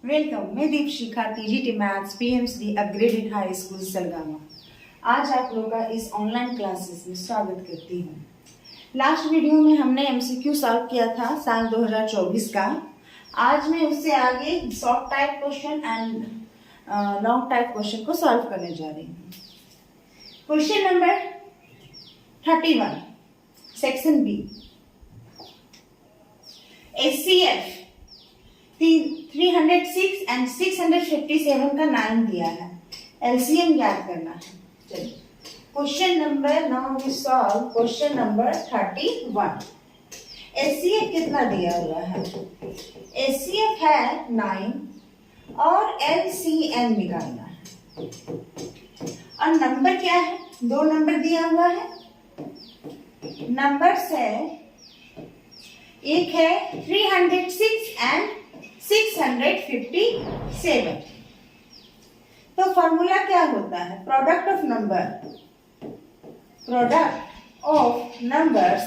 Welcome, मैं Deep Shikha TGT maths PMC upgraded high school Salgama. आज आप लोगों का इस ऑनलाइन क्लासेस में स्वागत करती हूँ। लास्ट वीडियो में हमने एमसीक्यू सॉल्व किया था साल 2024 का। आज मैं उससे आगे short type question and long type question को सॉल्व करने जा रही हूँ। Question number 31 section B, HCF 306 and 657 का 9 दिया है। एलसीएम ज्ञात करना है। चलिए question number, now we solve question number 31। HCF कितना दिया हुआ है? एचसीएफ है 9 और एलसीएम निकालना है। और नंबर क्या है? 2 नंबर दिया हुआ है। नंबर्स है, एक है 306 एंड 657। तो फॉर्मूला क्या होता है? Product of numbers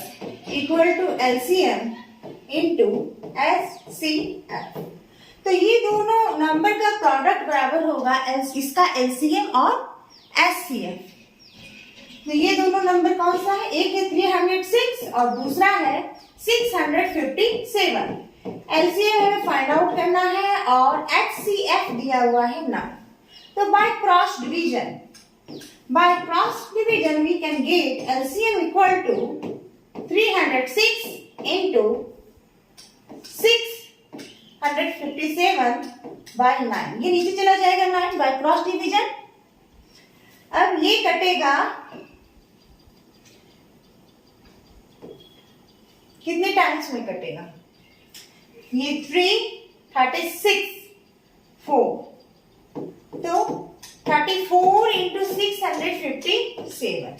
equal to LCM into HCF. तो ये दोनों नंबर का प्रोडक्ट बराबर होगा इसका एलसीएम और एचसीएफ। तो ये दोनों नंबर कौन सा है? एक है 306 और दूसरा है 657। एलसीएम हमें फाइंड आउट करना है और एचसीएफ दिया हुआ है 9। तो by cross division we can get LCM equal to 306 into 657 by 9। ये नीचे चला जाएगा 9 बाय क्रॉस डिवीजन। अब ये कटेगा कितने टाइम्स में कटेगा? ये 3 36 4, तो 34 इंटू 657।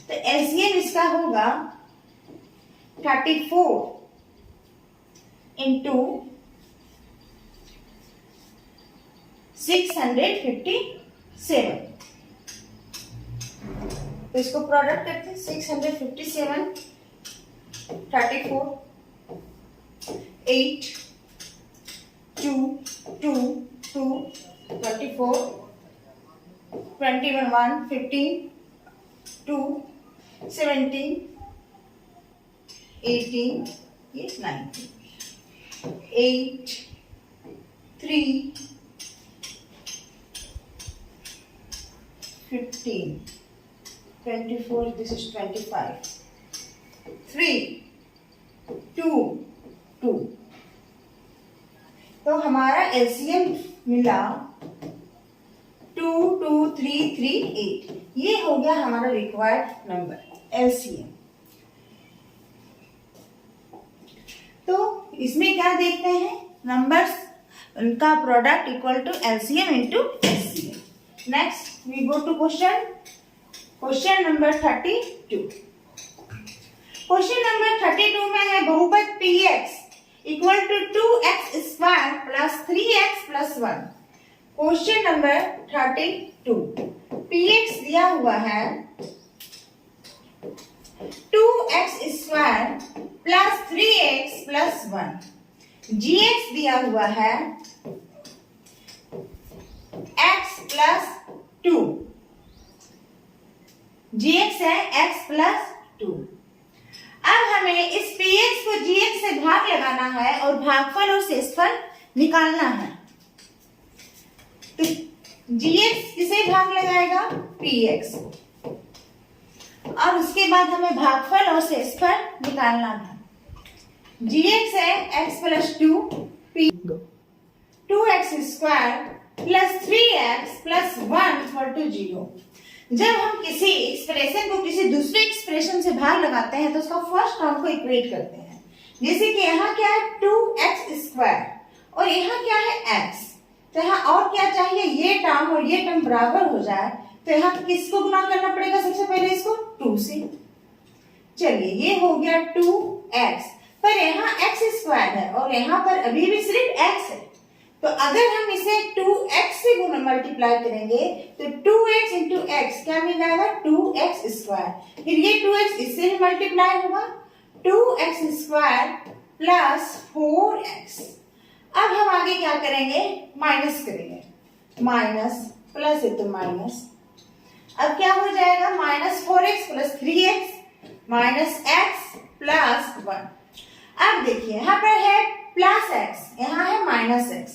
तो एलसीएम इसका होगा 34 इंटू 657। तो इसको प्रोडक्ट करते हैं। 657 34 8 2 2 2 34 21 1 15 2 17 18 ये 19 8 3 15 24 this is 25 3 2 2। तो हमारा एलसीएम मिला 2 2 3 3 8। ये हो गया हमारा रिक्वायर्ड नंबर एलसीएम। तो इसमें क्या देखते हैं? नंबर्स उनका product equal to LCM into HCM. Next we go to question number 32। Question number 32 में है बहुपद px equal to 2x square plus 3x plus 1। Question number 32, px दिया हुआ है 2x square plus 3x plus 1। gx दिया हुआ है x plus 2। gx है x प्लस 2। अब हमें इस px को gx से भाग लगाना है और भागफल और शेषफल निकालना है। तो gx किसे भाग लगाएगा? px को। और उसके बाद हमें भागफल और शेषफल निकालना है। gx है x plus 2 2x square plus 3x plus 1 equal to 0। जब हम किसी एक्सप्रेशन को किसी दूसरे एक्सप्रेशन से भाग लगाते हैं तो उसका फर्स्ट टर्म को इक्वेट करते हैं। जैसे कि यहाँ क्या है 2x स्क्वायर और यहाँ क्या है x। तो यहाँ और क्या चाहिए? ये टर्म और ये टर्म बराबर हो जाए। तो यहाँ किसको गुना करना पड़ेगा? सबसे पहले इसको 2 से। चलिए ये हो गया 2x, पर यहाँ x स्क्वायर है और यहाँ पर अभी भी सिर्फ x है। तो अगर हम इसे 2x से गुना मल्टीप्लाई करेंगे तो 2x इंटू एक्स क्या मिल जाएगा? 2x square. फिर ये 2x इससे भी मल्टीप्लाई होगा 2x स्क्वायर प्लस 4x। अब हम आगे क्या करेंगे, माइनस करेंगे, माइनस प्लस है तो माइनस, अब क्या हो जाएगा -4x plus 3x minus x plus 1। अब देखिए यहाँ पर है प्लस x, यहाँ है माइनस x,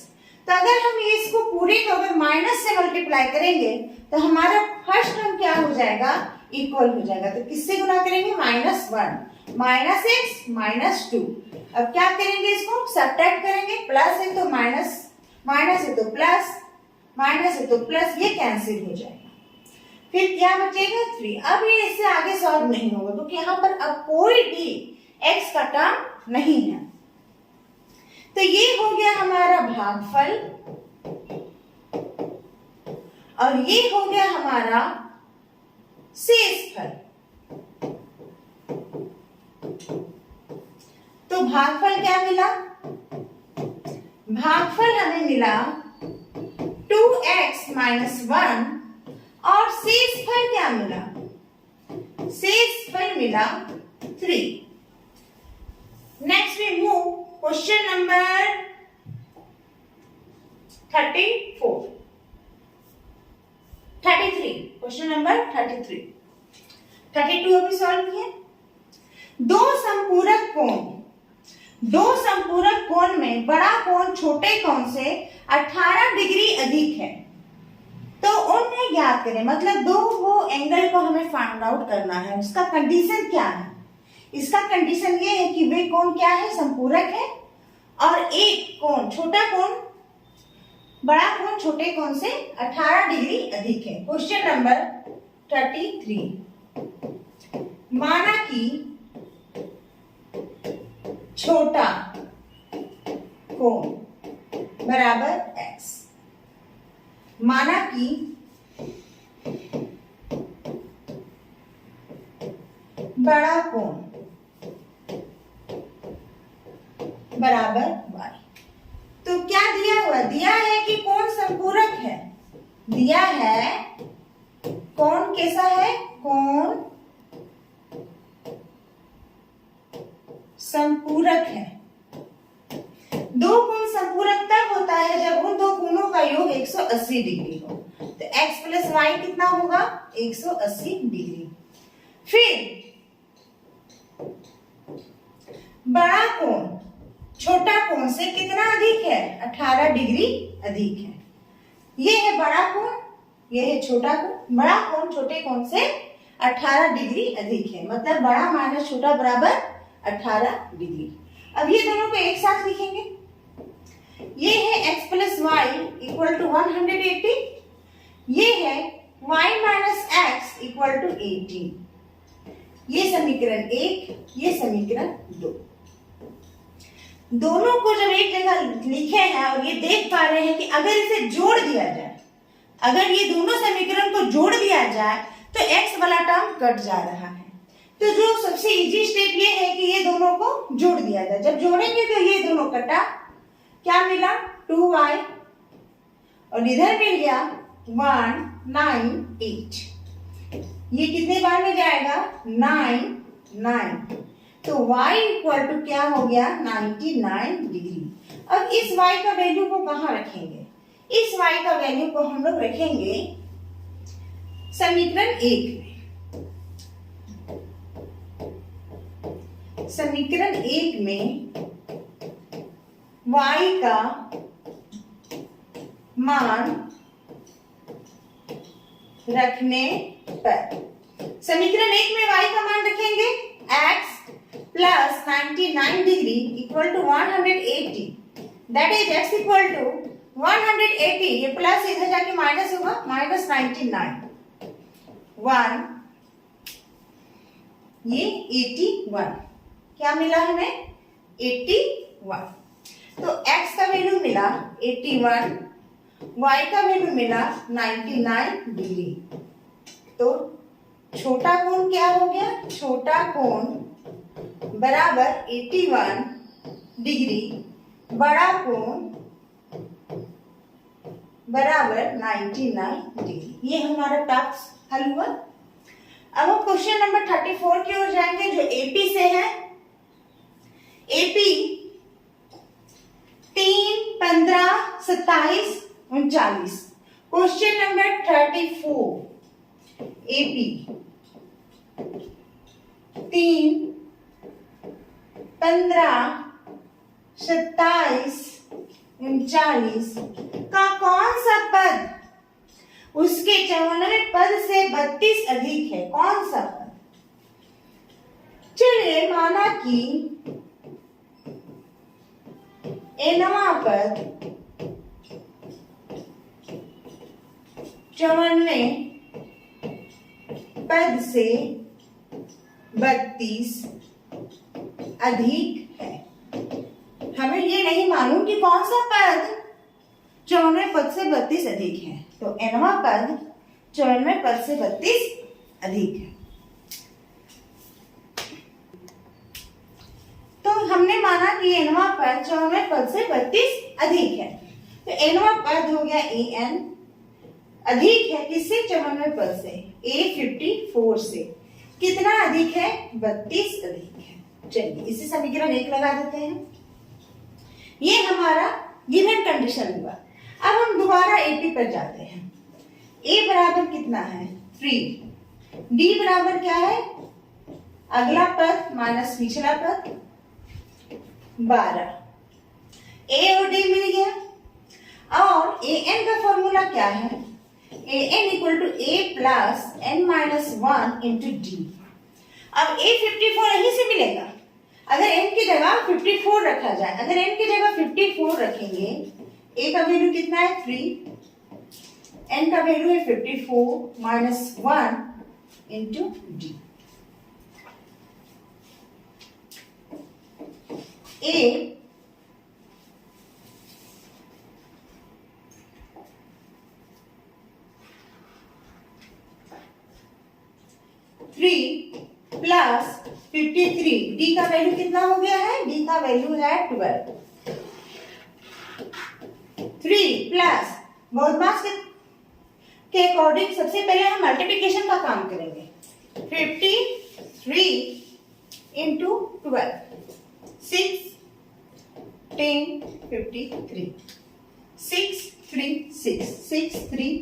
तो अगर हम इसको पूरे को अगर माइनस से मल्टीप्लाई करेंगे तो हमारा फर्स्ट टर्म क्या हो जाएगा, इक्वल हो जाएगा। तो किससे गुना करेंगे, -1 माइनस x माइनस 2। अब क्या करेंगे, इसको सब्ट्रैक्ट करेंगे, प्लस है तो माइनस, माइनस है तो प्लस, माइनस है तो प्लस, ये कैंसिल हो जाएगा। फिर क्या बचेगा 3। अब ये इससे आगे सॉल्व नहीं होगा क्योंकि यहाँ पर अब कोई भी x का टर्म नहीं है। तो ये हो गया हमारा भागफल और ये हो गया हमारा शेषफल। तो भागफल क्या मिला, भागफल हमें मिला 2x माइनस 1 और शेषफल क्या मिला, शेषफल मिला 3। Next we move question number 33, question number 33, 32 अभी सॉल्व किए। दो संपूरक कोण में बड़ा कोण छोटे कोण से 18 डिग्री अधिक है, तो उन्हें ज्ञात करें। मतलब दो वो एंगल को हमें फाइंड आउट करना है, उसका कंडीशन क्या है। इसका कंडीशन ये है कि वे कोण क्या है, संपूरक है और एक कोण छोटा कोण बड़ा कोण छोटे कोण से 18 डिग्री अधिक है। क्वेश्चन नंबर 33, माना कि छोटा कोण बराबर x, माना कि बड़ा कोण बराबर y। तो क्या दिया हुआ, दिया है कि कोण संपूरक है, दिया है कोण कैसा है, कोण संपूरक है। दो कोण संपूरक तब होता है जब उन दो कोणों का योग 180 डिग्री हो। तो x प्लस वाई कितना होगा, 180 डिग्री। फिर बड़ा कोण छोटा कोण से कितना अधिक है, 18 डिग्री अधिक है। ये है बड़ा कोण, ये है छोटा कोण। बड़ा कोण छोटे कोण से 18 डिग्री अधिक है, मतलब बड़ा माइनस छोटा बराबर 18 डिग्री। अब ये दोनों को एक साथ लिखेंगे। ये है x plus y equal to 180, ये है y minus x equal to 18। ये समीकरण 1, ये समीकरण 2। दोनों को जब एक जगह लिखे हैं और ये देख पा रहे हैं कि अगर इसे जोड़ दिया जाए, अगर ये दोनों समीकरण को जोड़ दिया जाए तो x वाला टर्म कट जा रहा है। तो जो सबसे इजी स्टेप ये है कि ये दोनों को जोड़ दिया जाए। जब जोड़ेंगे तो ये दोनों कटा, क्या मिला 2y और इधर मिल गया 198। ये कितने बार में जाएगा, 9। तो y इक्वल टू क्या हो गया, 99 डिग्री। अब इस y का वैल्यू को कहाँ रखेंगे, इस y का वैल्यू को हम लोग रखेंगे समीकरण 1 में। समीकरण 1 में y का मान रखने पर, समीकरण 1 में y का मान रखेंगे x plus 99 degree equal to 180, that is x equal to 180, ये प्लस इधर जाके माइनस होगा, माइनस 99, 1, ये 81। क्या मिला हमें, 81। तो x का वैल्यू मिला 81, y का वैल्यू मिला 99 डिग्री। तो छोटा कोण क्या हो गया, छोटा कोण बराबर 81 डिग्री, बड़ा कोण बराबर 99 डिग्री। ये हमारा टास्क हल हुआ। अब हम क्वेश्चन नंबर 34 की ओर जाएंगे जो एपी से है। एपी 3 39। क्वेश्चन नंबर 34 एपी 3, 15, 27, 39 का कौन सा पद उसके 94 पद से 32 अधिक है? कौन सा पद? चलिए माना कि nवां पद 94 पद से 32 अधिक है। हमें ये नहीं मालूम कि कौन सा पद 94 पद से 32 अधिक है, तो nवां पद 94 पद से 32 अधिक है। तो हमने माना कि nवां पद 94 पद से 32 अधिक है, तो nवां पद हो गया an, अधिक है किससे? 94 पद से। a 54 से कितना अधिक है? 32 अधिक है। चलिए इसे समीकरण 1 लगा देते हैं। ये हमारा गिवन कंडीशन हुआ। अब हम दोबारा एपी पर जाते हैं। a बराबर कितना है? 3। d बराबर क्या है? अगला पद माइनस पिछला पद 12। a और d मिल गया। और an का फॉर्मूला क्या है? an equal to a plus n minus 1 into d. अब a 54 यहीं से मिलेगा। अगर n की जगह 54 रखा जाए, अगर n की जगह 54 रखेंगे, a का वैल्यू कितना है? 3, n का वैल्यू है 54 minus 1 into D. a 3 plus 53, D का वैल्यू कितना हो गया है? डी का वैल्यू है 12। 3 प्लस बहुपद के अकॉर्डिंग सबसे पहले हम मल्टीप्लिकेशन का काम करेंगे। 53 इंटू 12, 6, 10, 53, 6, 3, 6, 6, 3,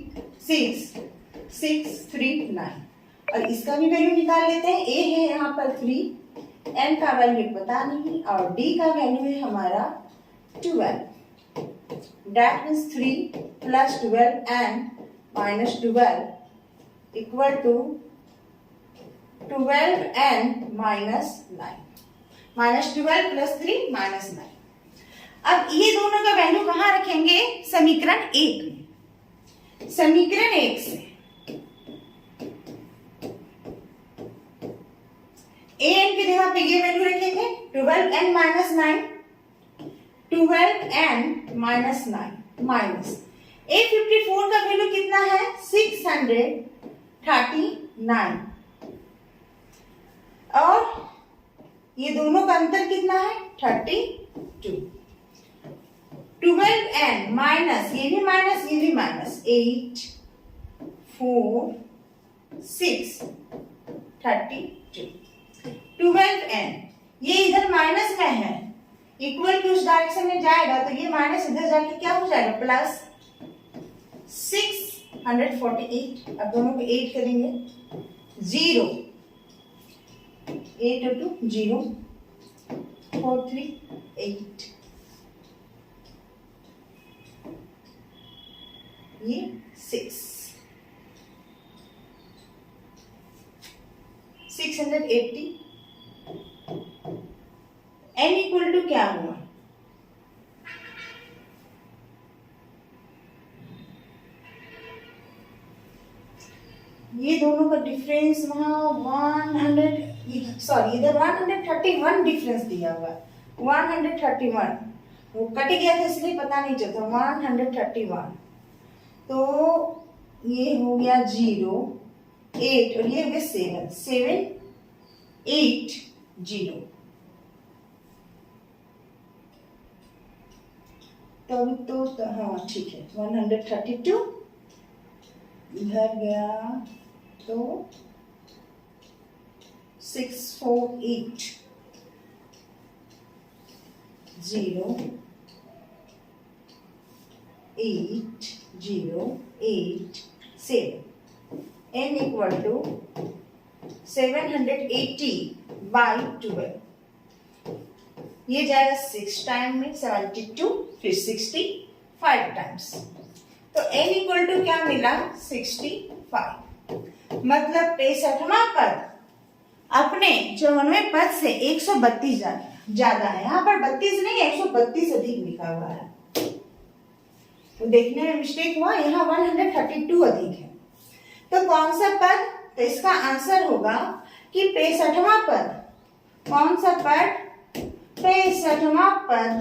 6, 6, 3, 9। और इसका भी वैल्यू निकाल लेते हैं। a है यहाँ पर 3, n का वैल्यू पता नहीं, और d का वैल्यू है हमारा 12। That means 3 plus 12n minus 12 equal to 12n minus 9। Minus 12 plus 3 minus 9। अब ये दोनों का वैल्यू कहाँ रखेंगे? समीकरण 1 में। समीकरण 1 से an की जगह पे ये वैल्यू रखेंगे 12n minus 9, 12n minus 9 minus a54 का वैल्यू कितना है? 639। और ये दोनों का अंतर कितना है? 32। 12n माइनस ये भी माइनस ये भी माइनस 8, 4, 6, 32। 12n ये इधर माइनस में है, इक्वल टू उस डायरेक्शन में जाएगा तो ये माइनस इधर जाके क्या हो जाएगा? प्लस 648। अब दोनों को 8 करेंगे, 0, 8 और 2 0, 4 3 8, ये 6, 680। n इक्वल टू क्या हुआ? ये दोनों का डिफरेंस वहां 100, सॉरी इधर 131 डिफरेंस दिया हुआ है। 131 वो कट गया था इसलिए पता नहीं चलता। 131 तो ये हो गया 0, 8 और ये हो गया 7, 7, 8, 0। तो हाँ ठीक है। 132 इधर गया तो 648 0 8 0, 8, 7. n equal to 780 by 12. ये जाएगा 6 टाइम में 72, फिर 60 5 टाइम्स. तो n इक्वल टू क्या मिला 65. मतलब 65वां पद अपने 54वें पद से 132 ज्यादा है. यहाँ पर 32 नहीं 132 अधिक लिखा हुआ है. तो देखने में मिस्टेक हुआ, यहाँ 132 अधिक है. तो कौन सा पद? तो इसका आंसर होगा कि 65वां पद. कौन सा पद? 65वां पद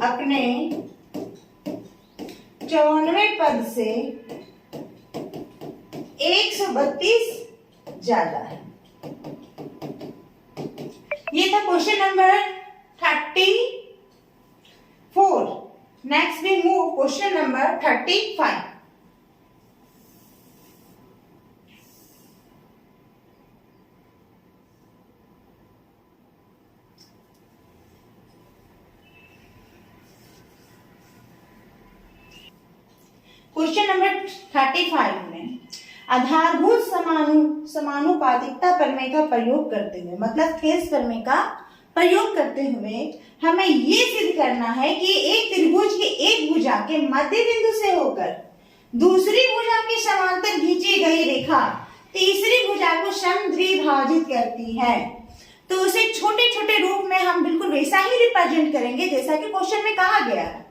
अपने 54वें पद से 132 ज्यादा है. ये था question number 34. Next we move question number 35. Question number 35 में आधारभूत समानुपातिकता प्रमेय का प्रयोग करते हुए, मतलब थेल्स प्रमेय का प्रयोग करते हुए हमें ये सिद्ध करना है कि एक त्रिभुज की एक भुजा के मध्य बिंदु से होकर दूसरी भुजा के समांतर खींची गई रेखा तीसरी भुजा को समद्विभाजित करती है. तो उसे छोटे छोटे रूप में हम बिल्कुल वैसा ही रिप्रेजेंट करेंगे जैसा कि क्वेश्चन में कहा गया है.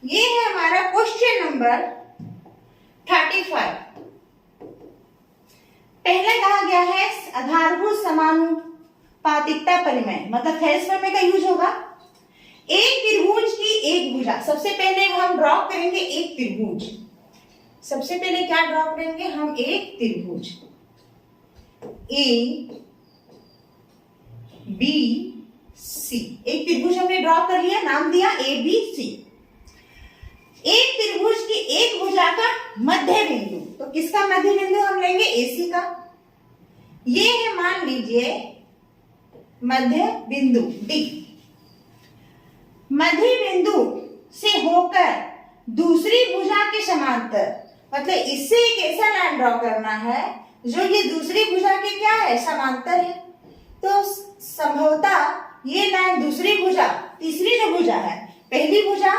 ये है हमारा क्वेश्चन नंबर 35. पहले कहा गया है आधारभूत समानुपातिकता प्रमेय, मतलब थेल्स प्रमेय का यूज होगा. एक त्रिभुज की एक भुजा. सबसे पहले हम ड्रॉ करेंगे एक त्रिभुज. सबसे पहले क्या ड्रॉ करेंगे हम? एक त्रिभुज ए बी सी. एक त्रिभुज हमने ड्रॉ कर लिया, नाम दिया ए बी सी. एक त्रिभुज की एक भुजा का मध्य बिंदु. तो किसका मध्य बिंदु हम लेंगे? एसी का. ये है मान लीजिए मध्य बिंदु डी. मध्य बिंदु से होकर दूसरी भुजा के समांतर, मतलब इससे एक ऐसा लाइन ड्रॉ करना है जो ये दूसरी भुजा के क्या है? समांतर है. तो संभवतः ये लाइन दूसरी भुजा, तीसरी जो भुजा है, पहली भुजा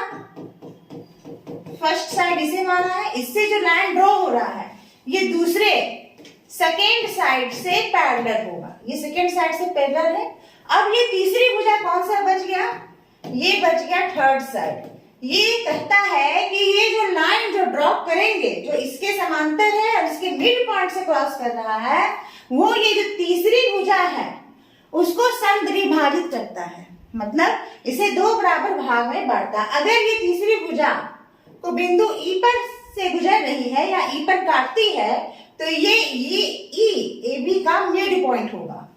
फर्स्ट साइड इसे माना है, इससे जो लाइन ड्रॉ हो रहा है ये दूसरे सेकेंड साइड से पैरेलल होगा. ये सेकेंड साइड से पैरेलल है. अब ये तीसरी भुजा कौन सा बच गया? ये बच गया थर्ड साइड. ये कहता है कि ये जो लाइन जो ड्रॉ करेंगे जो इसके समांतर है और इसके मिड पॉइंट से क्रॉस कर रहा है, वो ये जो तीसरी भुजा है उसको समद्विभाजित करता है. मतलब इसे दो बराबर भाग में बांटता है. अगर ये तीसरी भुजा तो बिंदु ई पर से गुजर रही है या ई पर काटती है तो ये ई ए बी का मिड पॉइंट होगा,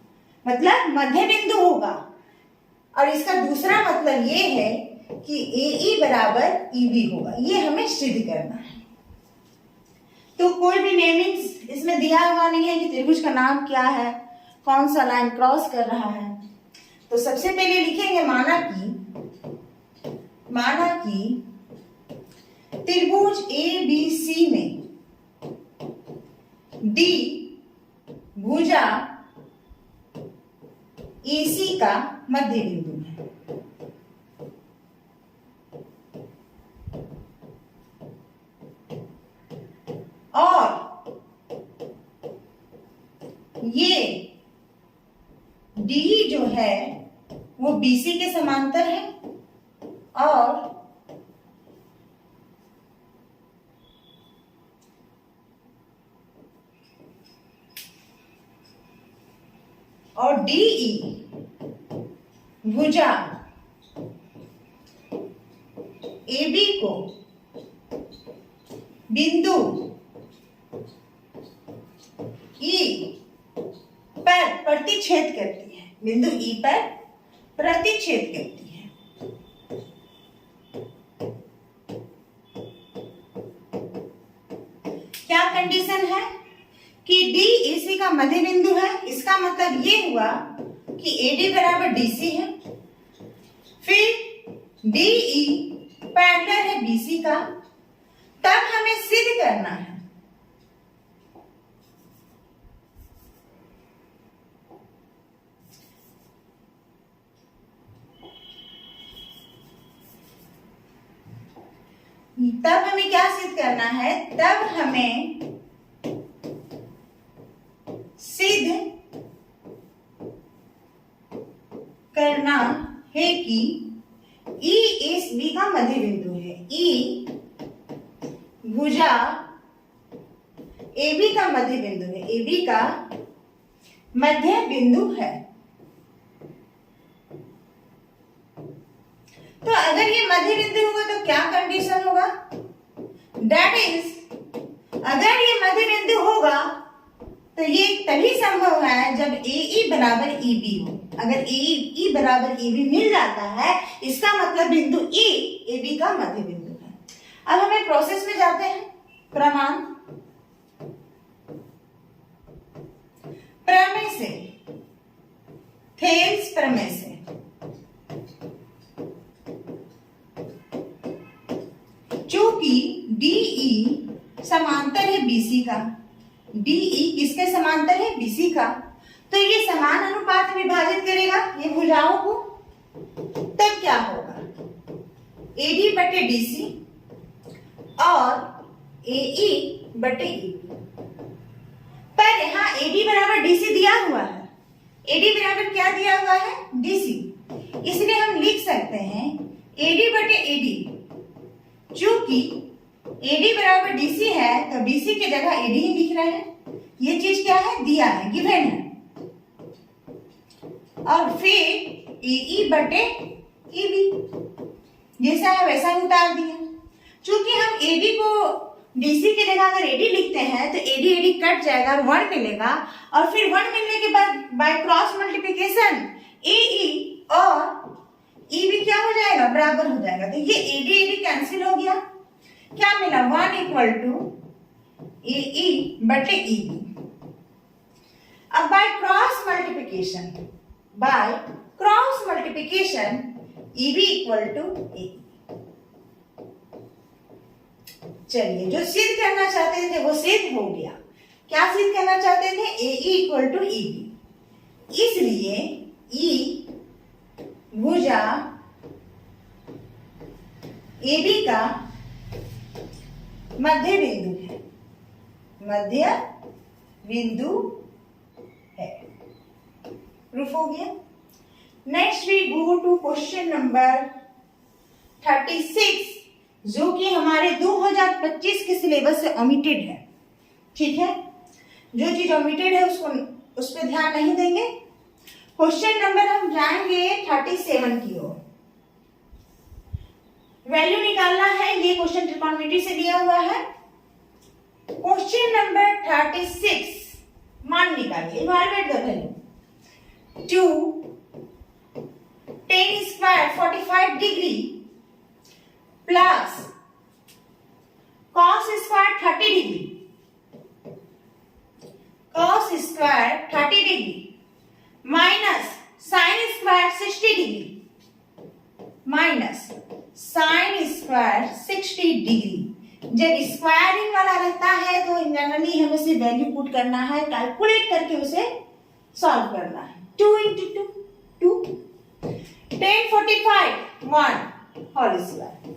मतलब मध्य बिंदु होगा. और इसका दूसरा मतलब ये है कि ए ई बराबर ई बी होगा. ये हमें सिद्ध करना है. तो कोई भी नेमिंग इसमें दिया हुआ नहीं है कि त्रिभुज का नाम क्या है, कौन सा लाइन क्रॉस कर रहा है. तो सबसे पहले लिखेंगे माना कि त्रिभुज ए बी सी में डी भुजा एसी का मध्य बिंदु है. और ये डी जो है वो बीसी के समांतर है और डीई भुजा एबी को बिंदु ई पर प्रतिच्छेद करती है. बिंदु ई पर प्रतिच्छेद करती है. क्या कंडीशन है कि डी एसी का मध्य बिंदु है. इसका मतलब ये हुआ कि एडी बराबर डीसी है. फिर डीई पैरेलल है BC का, तब हमें सिद्ध करना है क्या सिद्ध करना है, तब हमें सिद्ध करना है कि E इस B का मध्य बिंदु है। E भुजा AB का मध्य बिंदु है, AB का मध्य बिंदु है। तो अगर ये मध्य बिंदु होगा तो क्या कंडीशन होगा? दैट इज, अगर ये मध्य बिंदु होगा तो ये तभी संभव है जब AE बराबर EB हो। अगर AE बराबर EB मिल जाता है, इसका मतलब बिंदु E AB का मध्य बिंदु है। अब हमें प्रोसेस में जाते हैं। प्रमाण, प्रमेय से, थेल्स प्रमेय से चूंकि DE समांतर है BC का, DE किसके समांतर है? BC का, तो ये समान अनुपात में विभाजित करेगा ये भुजाओं को। तब क्या होगा? AD बटे DC और AE बटे EB। पर यहाँ AD बराबर DC दिया हुआ है, AD बराबर क्या दिया हुआ है? DC। इसलिए हम लिख सकते हैं AD बटे AD। चूंकि AD बराबर DC है तो DC की जगह AD ही लिख रहे हैं। ये चीज क्या है? दिया है, गिवन है। और फिर AE बटे EB, जैसा है वैसा ही उतार दिया। चूंकि हम AD को DC की जगह अगर AD लिखते हैं तो AD कट जाएगा और 1 मिलेगा, और फिर 1 मिलने के बाद बाय क्रॉस मल्टीप्लिकेशन AE और EB क्या हो जाएगा? बराबर हो जाएगा। तो ये AD कैंसिल हो गया। क्या मिला? 1 इक्वल टू AE बटे EB। अब by cross multiplication EB equal to AE। चलिए, जो सिद्ध करना चाहते थे वो सिद्ध हो गया। क्या सिद्ध करना चाहते थे? AE equal to EB। इसलिए E भुजा AB का मध्य बिंदु है, मध्य बिंदु है। प्रूफ हो गया। Next we go to question number 36, जो कि हमारे 2025 के सिलेबस से ओमिटेड है। ठीक है, जो चीज ओमिटेड है उस पर ध्यान नहीं देंगे। क्वेश्चन नंबर हम जाएंगे 37 की ओर। वैल्यू निकालना है, ये क्वेश्चन ट्रिगोनोमेट्री से दिया हुआ है। क्वेश्चन नंबर 36, मान निकालिए, evaluate the value. 2 tan square 45 degree plus cos square 30 degree, cos square 30 degree minus sine square 60 degree, minus sine square 60 degree. जब स्क्वायरिंग वाला रहता है तो जनरली हमें से वैल्यू पुट करना है, कैलकुलेट करके उसे सॉल्व करना है। 2 into 2 tan 45 1 whole square,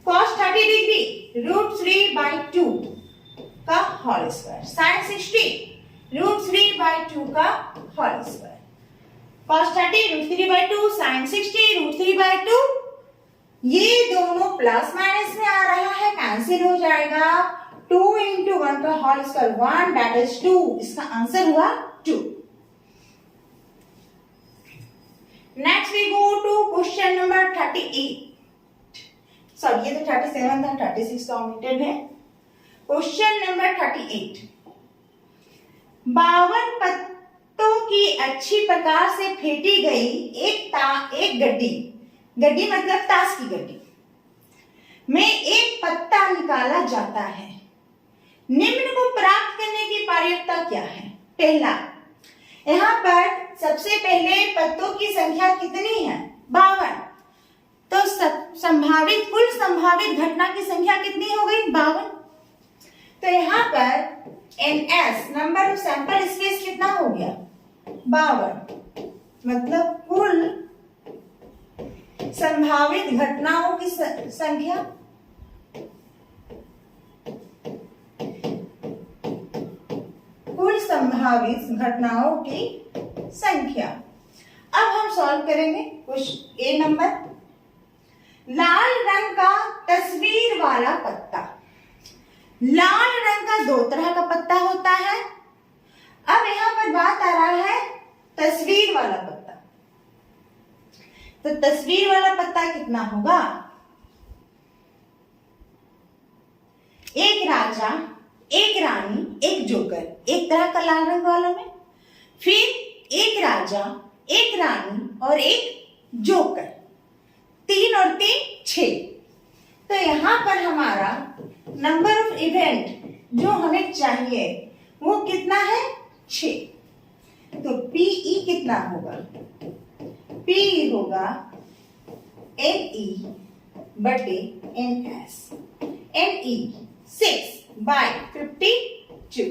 cos 30 degree √3/2 का होल स्क्वायर, साइन 60 √3/2 का होल स्क्वायर, cos 30 √3/2, साइन 60 √3/2। ये दोनों प्लस माइनस में आ रहा है, कैंसिल हो जाएगा। 2 into 1 का होल स्क्वायर 1, दैट इज 2। इसका आंसर हुआ 2। Next we go to question number 38। Sorry, ये तो 37 था, 36 का ओमिटेड है। क्वेश्चन नंबर 38, 52 पत्तों की अच्छी प्रकार से फेंटी गई एक गड्डी मतलब ताश की गड्डी में एक पत्ता निकाला जाता है। निम्न को प्राप्त करने की पारदर्शिता क्या है? पहला, यहाँ पर सबसे पहले पत्तों की संख्या कितनी है? 52। तो संभावित कुल संभावित घटना की संख्या कितनी हो गई? 52। तो यहाँ पर NS number of sample space कितना हो गया? 52। मतलब कुल संभावित घटनाओं की संख्या कुल संभावित घटनाओं की संख्या। अब हम सॉल्व करेंगे कुछ ए नंबर। लाल रंग का तस्वीर वाला पत्ता। लाल रंग का दो तरह का पत्ता होता है। अब यहां पर बात आ रहा है तस्वीर वाला पत्ता। तो तस्वीर वाला पत्ता कितना होगा? एक राजा, एक रानी, एक जोकर, एक तरह का लाल रंग वाला में। फिर एक राजा, एक रानी और एक जोकर। 3 और 3 6। तो यहां पर हमारा नंबर ऑफ इवेंट जो हमें चाहिए वो कितना है? 6। तो PE कितना होगा? PE होगा NE बटे NS। NE 6/52।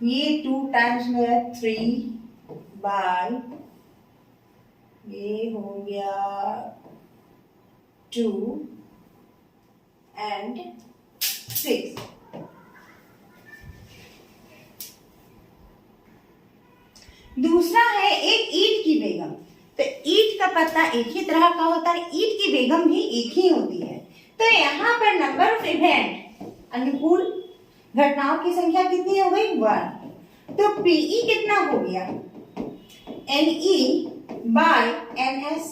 ये 2 टाइम्स में 3 बाय ये हो गया 2 and 6। दूसरा है एक ईंट की बेगम। तो ईंट का पत्ता एक ही तरह का होता है, ईंट की बेगम भी एक ही होती है। तो यहाँ पर नंबर ऑफ इवेंट अनुकूल घटनाओं की संख्या कितनी हो गई? 1। तो PE कितना हो गया? NE bye NS।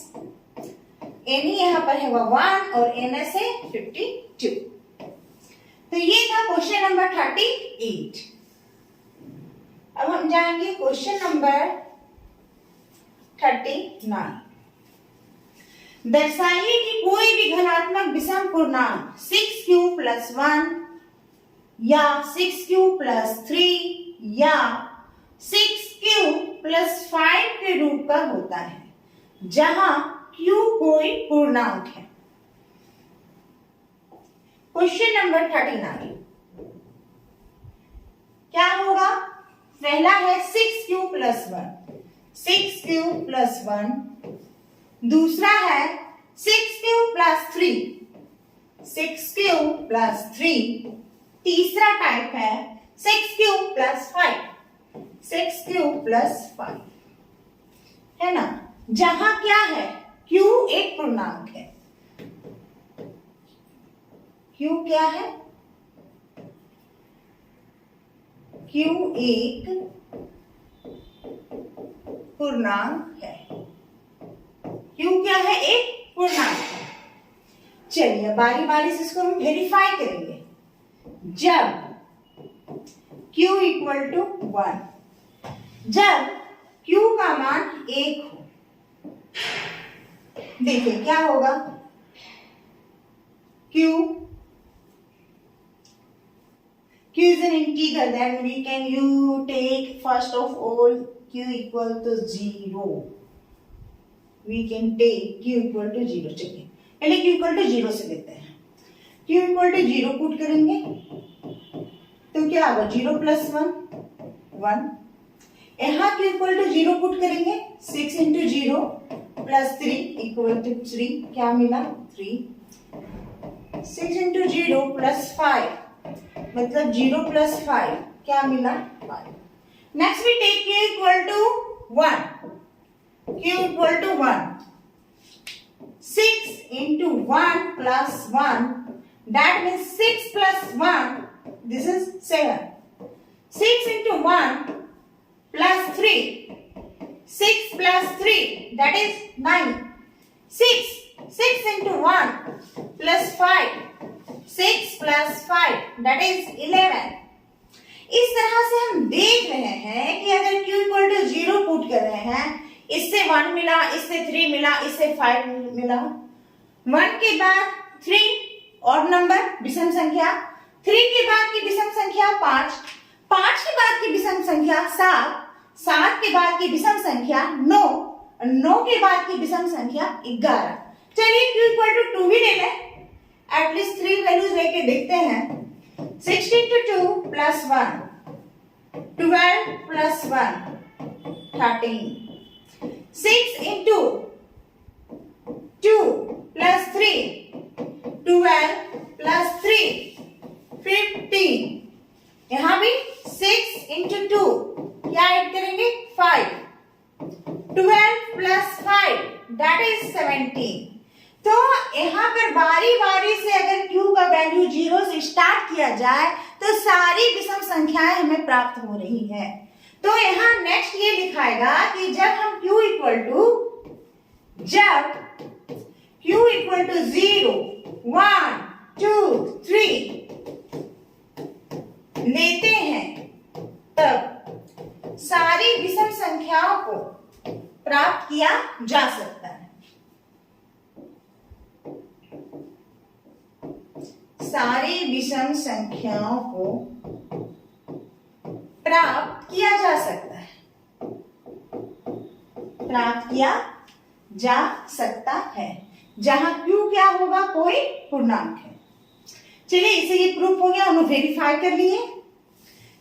NE यहाँ पर है 1 और NS है 52। तो ये था क्वेश्चन नंबर 38। अब हम जाएंगे क्वेश्चन नंबर 39। दर्शाइए कि कोई भी धनात्मक विषम पूर्णांक 6q + 1 या 6q + 3 या 6q + 5 के रूप का होता है, जहां q कोई पूर्णांक है। क्वेश्चन नंबर 39 क्या होगा? पहला है 6q + 1, 6q + 1। दूसरा है 6q + 3, 6q + 3। तीसरा टाइप है 6q + 5, 6q + 5, है ना? जहां क्या है? q एक पूर्णांक है। q क्या है? q एक पूर्णांक है। q क्या है? एक पूर्णांक है। चलिए बारी बारी से इसको हम वेरीफाई करेंगे। जब q = 1, जब q का मान 1 हो, देखिए क्या होगा? q is an integer, then we can take first of all q = 0. We can take q = 0। चलिए पहले q = 0 से लेते हैं। q = 0 पुट करेंगे तो क्या होगा? 0 + 1 1। यहाँ q = 0 पुट करेंगे, 6 × 0 + 3 = 3। क्या मिला? 3। 6 × 0 + 5 मतलब 0 + 5 क्या मिला? 5। Next we take q = 1। q = 1, 6 × 1 + 1, that means 6 + 1, this is 7। 6 × 1 + 3, 6 + 3, that is 9। 6 × 1 + 5, 6 + 5, that is 11। इस तरह से हम देख रहे हैं कि अगर q = 0 पुट कर रहे हैं, इससे 1 मिला, इससे 3 मिला, इससे 5 मिला। 1 के बाद 3 और नंबर विषम संख्या, 3 के बाद की विषम संख्या 5, 5 के बाद की विषम संख्या 7, 7 के बाद की विषम संख्या 9 9 के बाद की विषम संख्या 11। चलिए q इक्वल टू 2 भी ले लें, एटलीस्ट 3 वैल्यूज लेके देखते हैं। 16 to 2 plus 1, 12 plus 1, 13। 6 into 2 plus 3, 12 plus 3, 15। यहां भी 6 into 2 क्या ऐड करेंगे 5, 12 plus 5 that is 17। तो यहाँ पर बारी बारी से अगर q का वैल्यू 0 से स्टार्ट किया जाए तो सारी विषम संख्याएं हमें प्राप्त हो रही है। तो यहाँ नेक्स्ट ये लिखाएगा कि जब हम q इक्वल टू 0, 1, 2, 3 लेते हैं तब सारी विषम संख्याओं को प्राप्त किया जा सकता है। सारी विषम संख्याओं को प्राप्त किया जा सकता है, प्राप्त किया जा सकता है, जहां q क्या होगा कोई पूर्णांक है। चलिए इसे ये प्रूफ हो गया, हम वेरीफाई कर लिए।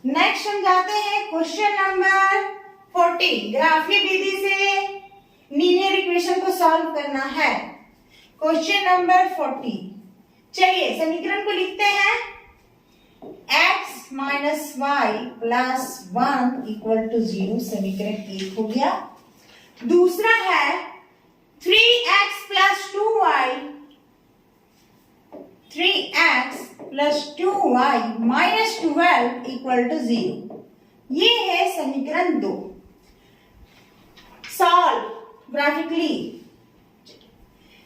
नेक्स्ट हम जाते हैं क्वेश्चन नंबर 14। ग्राफीय विधि से लीनियर इक्वेशन को सॉल्व करना है। Question number 14। चलिए समीकरण को लिखते हैं। x minus y plus 1 equal to 0, समीकरण 1 हो गया। दूसरा है 3x plus 2y, 3x plus 2y minus 12 equal to 0। ये है समीकरण 2। Solve graphically.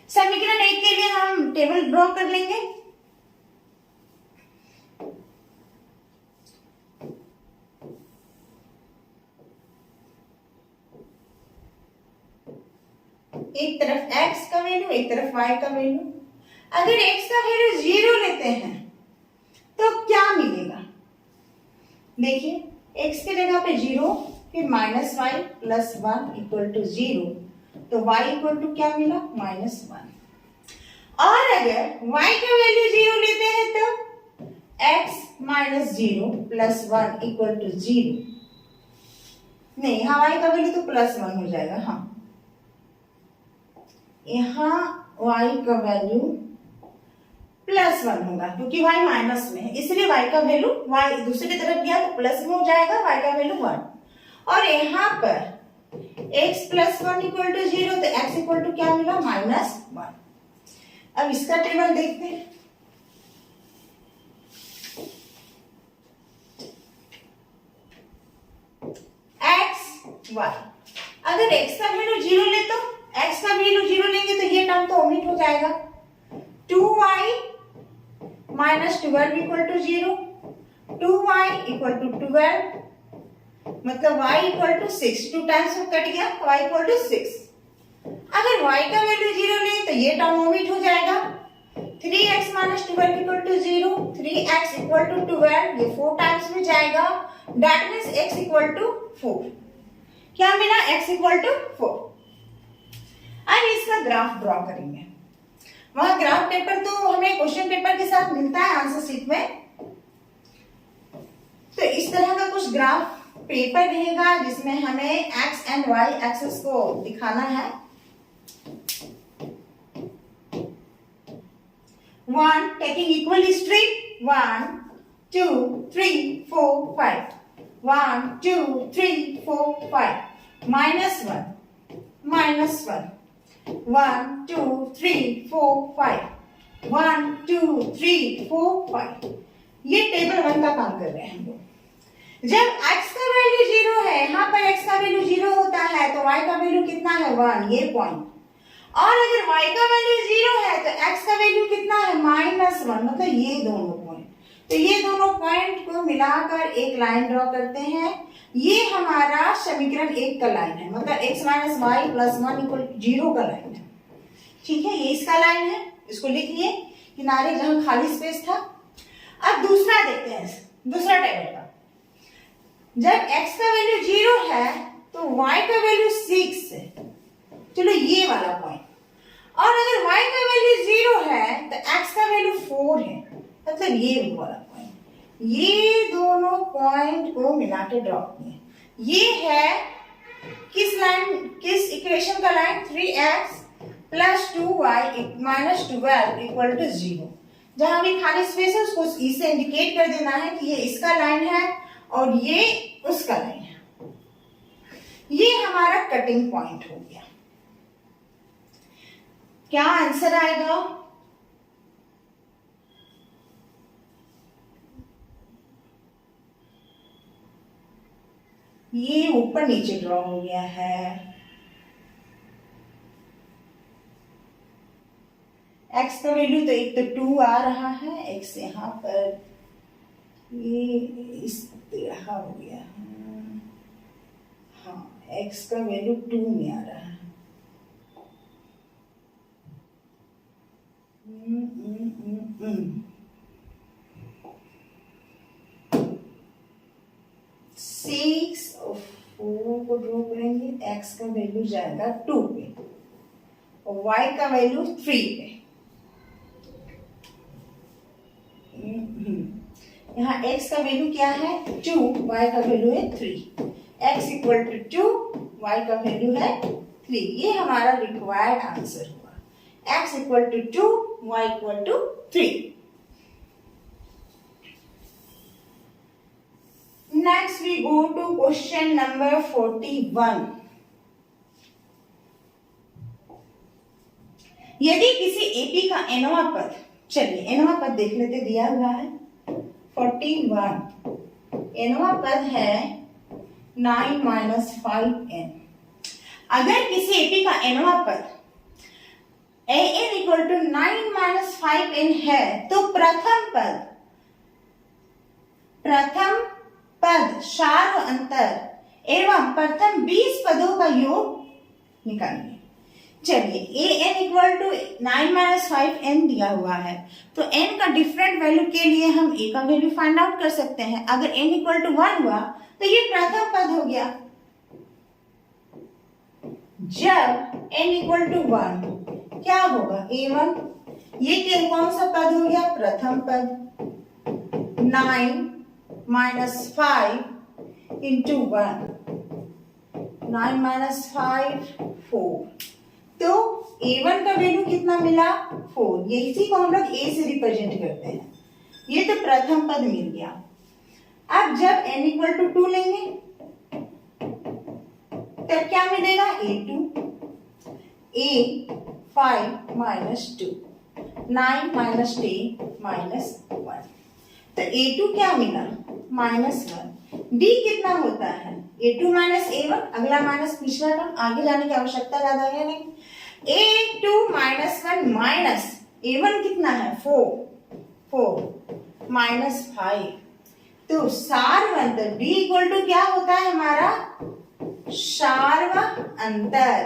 समीकरण 1 के लिए हम टेबल ड्रॉ कर लेंगे। एक तरफ x का वैल्यू, एक तरफ y का वैल्यू। अगर x का वैल्यू 0 लेते हैं तो क्या मिलेगा? देखिए x की जगह पे 0, फिर minus y plus 1 equal to 0, तो y इक्वल टू क्या मिला -1। और अगर y का वैल्यू 0 लेते हैं तो x minus 0 plus 1 equal to 0। नहीं, यहाँ y का वैल्यू तो +1 हो जाएगा। हाँ, यहाँ y का वैल्यू +1 होगा क्योंकि y माइनस में है, इसलिए y का वैल्यू, y दूसरी तरफ गया तो प्लस में हो जाएगा, y का वैल्यू 1। और यहाँ पर x प्लस 1 इक्वल टू 0, तो x इक्वल टू क्या मिला -1। अब इसका टेबल देखते हैं। x y, अगर x का वैल्यू 0 ले तो x का वैल्यू 0 लेंगे तो ये टर्म तो ओमिट हो जाएगा। 2y minus 12 equal to 0, 2y equal to 12, मतलब y इक्वल टू 6, 2 टाइम्स में कट गया, y इक्वल टू 6। अगर y का वैल्यू 0 ले तो ये टर्म ओमिट हो जाएगा। 3x minus 12 equal to 0, 3x equal to 12, ये 4 टाइम्स में जाएगा, that means x equal to 4। क्या मिला? x equal to 4। अब इसका ग्राफ ड्रॉ करेंगे। वहां ग्राफ पेपर तो हमें क्वेश्चन पेपर के साथ मिलता है आंसर शीट में, तो इस तरह का कुछ ग्राफ पेपर रहेगा जिसमें हमें x एंड y एक्सिस को दिखाना है। 1 taking equally straight, 1 2 3 4 5, 1 2 3 4 5, -1 -1, 1 2 3 4 5, 1 2 3 4 5। ये टेबल 1 का काम कर रहे हैं हम लोग। जब x का वैल्यू 0 है, यहाँ पर x का वैल्यू 0 होता है तो y का वैल्यू कितना है 1, ये पॉइंट। और अगर y का वैल्यू 0 है तो x का वैल्यू कितना है -1, मतलब ये दोनों पॉइंट। तो ये दोनों पॉइंट को मिलाकर एक लाइन ड्रॉ करते हैं। ये हमारा समीकरण 1 का लाइन है, मतलब x minus y plus 1 equal 0 का लाइन है। ठीक है, ये इसका लाइन है, इसको लिख लिए किनारे जहां खाली स्पेस था। अब दूसरा देखते हैं, दूसरा टेबल का। जब x का वैल्यू 0 है तो y का वैल्यू 6 है, चलो ये वाला पॉइंट। और अगर y का वैल्यू 0 है तो x का वैल्यू 4 है, मतलब ये वाला पॉइंट। ये दोनों पॉइंट को मिला के ड्रॉ किए। ये है किस लाइन, किस इक्वेशन का line, 3x plus 2y minus 12 equal to 0। जहां भी खाली स्पेस है उसको इससे इंडिकेट कर देना है कि ये इसका लाइन है और ये उसका लाइन है। ये हमारा कटिंग पॉइंट हो गया। क्या आंसर आएगा? ये ऊपर नीचे ड्रॉ हो गया है। x का वैल्यू तो एक तो 2 आ रहा है, x यहाँ पर ये इस तरह हो गया। हाँ, x का वैल्यू 2 में आ रहा है। 6 और 4 को ड्रॉ करेंगे, x का वैल्यू जाएगा 2 पे और y का वैल्यू 3 पे। यहाँ x का वैल्यू क्या है 2, y का वैल्यू है 3। x इक्वल टू 2, y का वैल्यू है 3। ये हमारा रिक्वायर्ड आंसर हुआ, x equal to 2, y equal to 3। Next we go to question number 41. यदि किसी एपी का nवां पद, चलिए nवां पद देख लेते, दिया हुआ है 41। nवां पद है 9 माइनस 5n। अगर किसी एपी का nवां पद an equal to 9 minus 5n है तो प्रथम पद शार्व अंतर एवं प्रथम 20 पदों का योग निकालिए। चलिए an equal to 9 minus 5n दिया हुआ है तो n का डिफरेंट वैल्यू के लिए हम a का वैल्यू फाइंड आउट कर सकते हैं। अगर n इक्वल टू 1 हुआ तो ये प्रथम पद हो गया। जब n इक्वल टू 1 क्या होगा a1, ये कौन सा पद हो गया, प्रथम पद। 9 माइनस 5 इंटू 1, 9 माइनस 5 4, तो a1 का वैल्यू कितना मिला 4। ये इसी को हम लोग a से रिप्रेजेंट करते हैं। ये तो प्रथम पद मिल गया। अब जब n इक्वल टू 2 लेंगे तब क्या मिलेगा a2, a5 minus 2, 9 minus 10 minus 1, तो a2 क्या मिला -1। d कितना होता है a2 माइनस a1, अगला माइनस पिछला टर्म, आगे जाने की आवश्यकता ज्यादा है नहीं। a2 माइनस 1 माइनस a1 कितना है 4 माइनस 5, तो सार्व अंतर d इक्वल टू क्या होता है हमारा शार्व अंतर।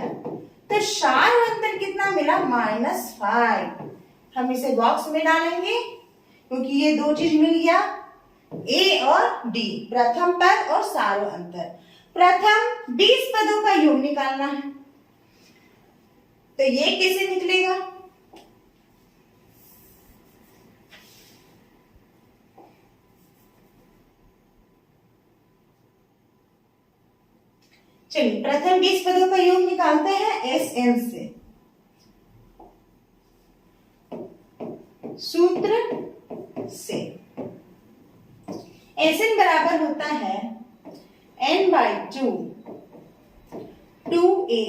तो शार्व अंतर कितना मिला -5। हम इसे बॉक्स में डालेंगे क्योंकि ये दो चीज मिल गया, a और d, प्रथम पद और सार्व अंतर। प्रथम 20 पदों का योग निकालना है, तो ये कैसे निकलेगा, चलिए प्रथम 20 पदों का योग निकालते हैं Sn से। सूत्र से Sn बराबर होता है n/2 2a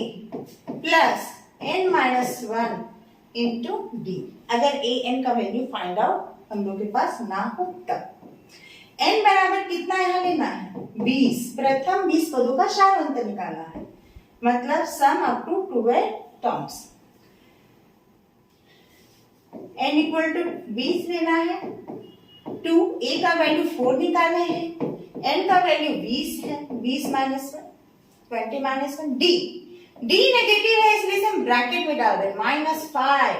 plus n minus 1 into D. अगर an का वैल्यू फाइंड आउट हम लोग के पास ना हो तब। n बराबर कितना यहाँ लेना है 20, प्रथम 20 पदों का शार्व अंतर निकालना है, मतलब sum up to 12 terms. n equal to 20 लेना है, 2 a का वैल्यू 4 निकालना है, n का वैल्यू 20 है, 20 माइनस 1 20 माइनस 1 d नेगेटिव है इसलिए हम ब्रैकेट में डाल रहे -5,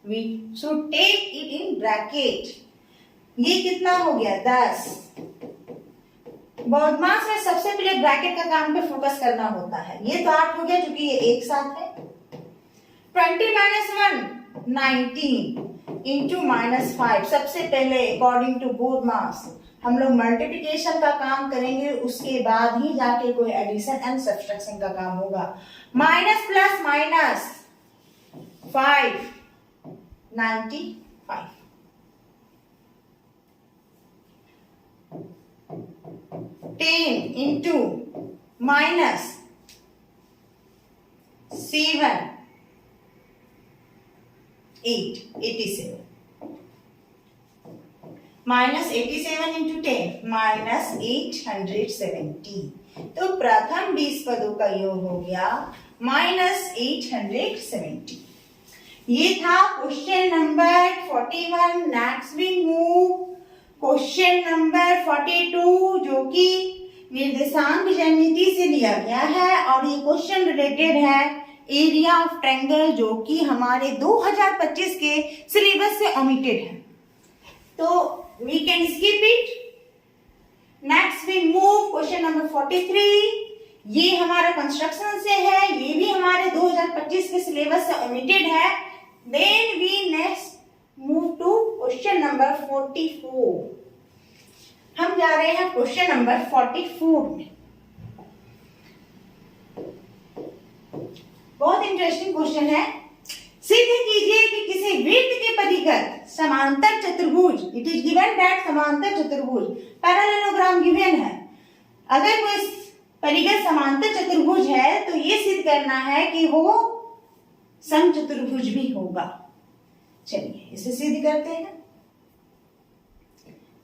we should take it in bracket. ये कितना हो गया 10। बॉडमास में सबसे पहले ब्रैकेट का काम पे फोकस करना होता है। ये तो 8 हो गया क्योंकि ये एक साथ है। 20 माइनस 1 19 इंटू माइनस 5। सबसे पहले अकॉर्डिंग टू बोथ मार्क्स हम लोग मल्टीप्लिकेशन का काम करेंगे, उसके बाद ही जाके कोई एडिशन एंड सब्ट्रैक्शन का काम होगा। Minus plus minus 5 95 10 into minus 7 8 87 minus 87 into 10 minus 870। तो प्रथम 20 पदों का योग हो गया माइनस 870। ये था question number 41। Next we move question number 42 जो कि निर्देशांक ज्यामिति से लिया गया है और ये क्वेश्चन रिलेटेड है एरिया ऑफ ट्रायंगल जो कि हमारे 2025 के सिलेबस से ओमिटेड है, तो we can skip it. Next we move question number 43। ये हमारा कंस्ट्रक्शन से है, ये भी हमारे 2025 के सिलेबस से ओमिटेड है। Then we next move to question number 44। हम जा रहे हैं क्वेश्चन नंबर 44 में। बहुत इंटरेस्टिंग क्वेश्चन है। सिद्ध कीजिए कि किसी वृत्त के परिगत समांतर चतुर्भुज, इट इज गिवन दैट समांतर चतुर्भुज पैरेललोग्राम गिवन है। अगर कोई परिगत समांतर चतुर्भुज है तो ये सिद्ध करना है कि वो समचतुर्भुज भी होगा। चलिए इसे सिद्ध करते हैं।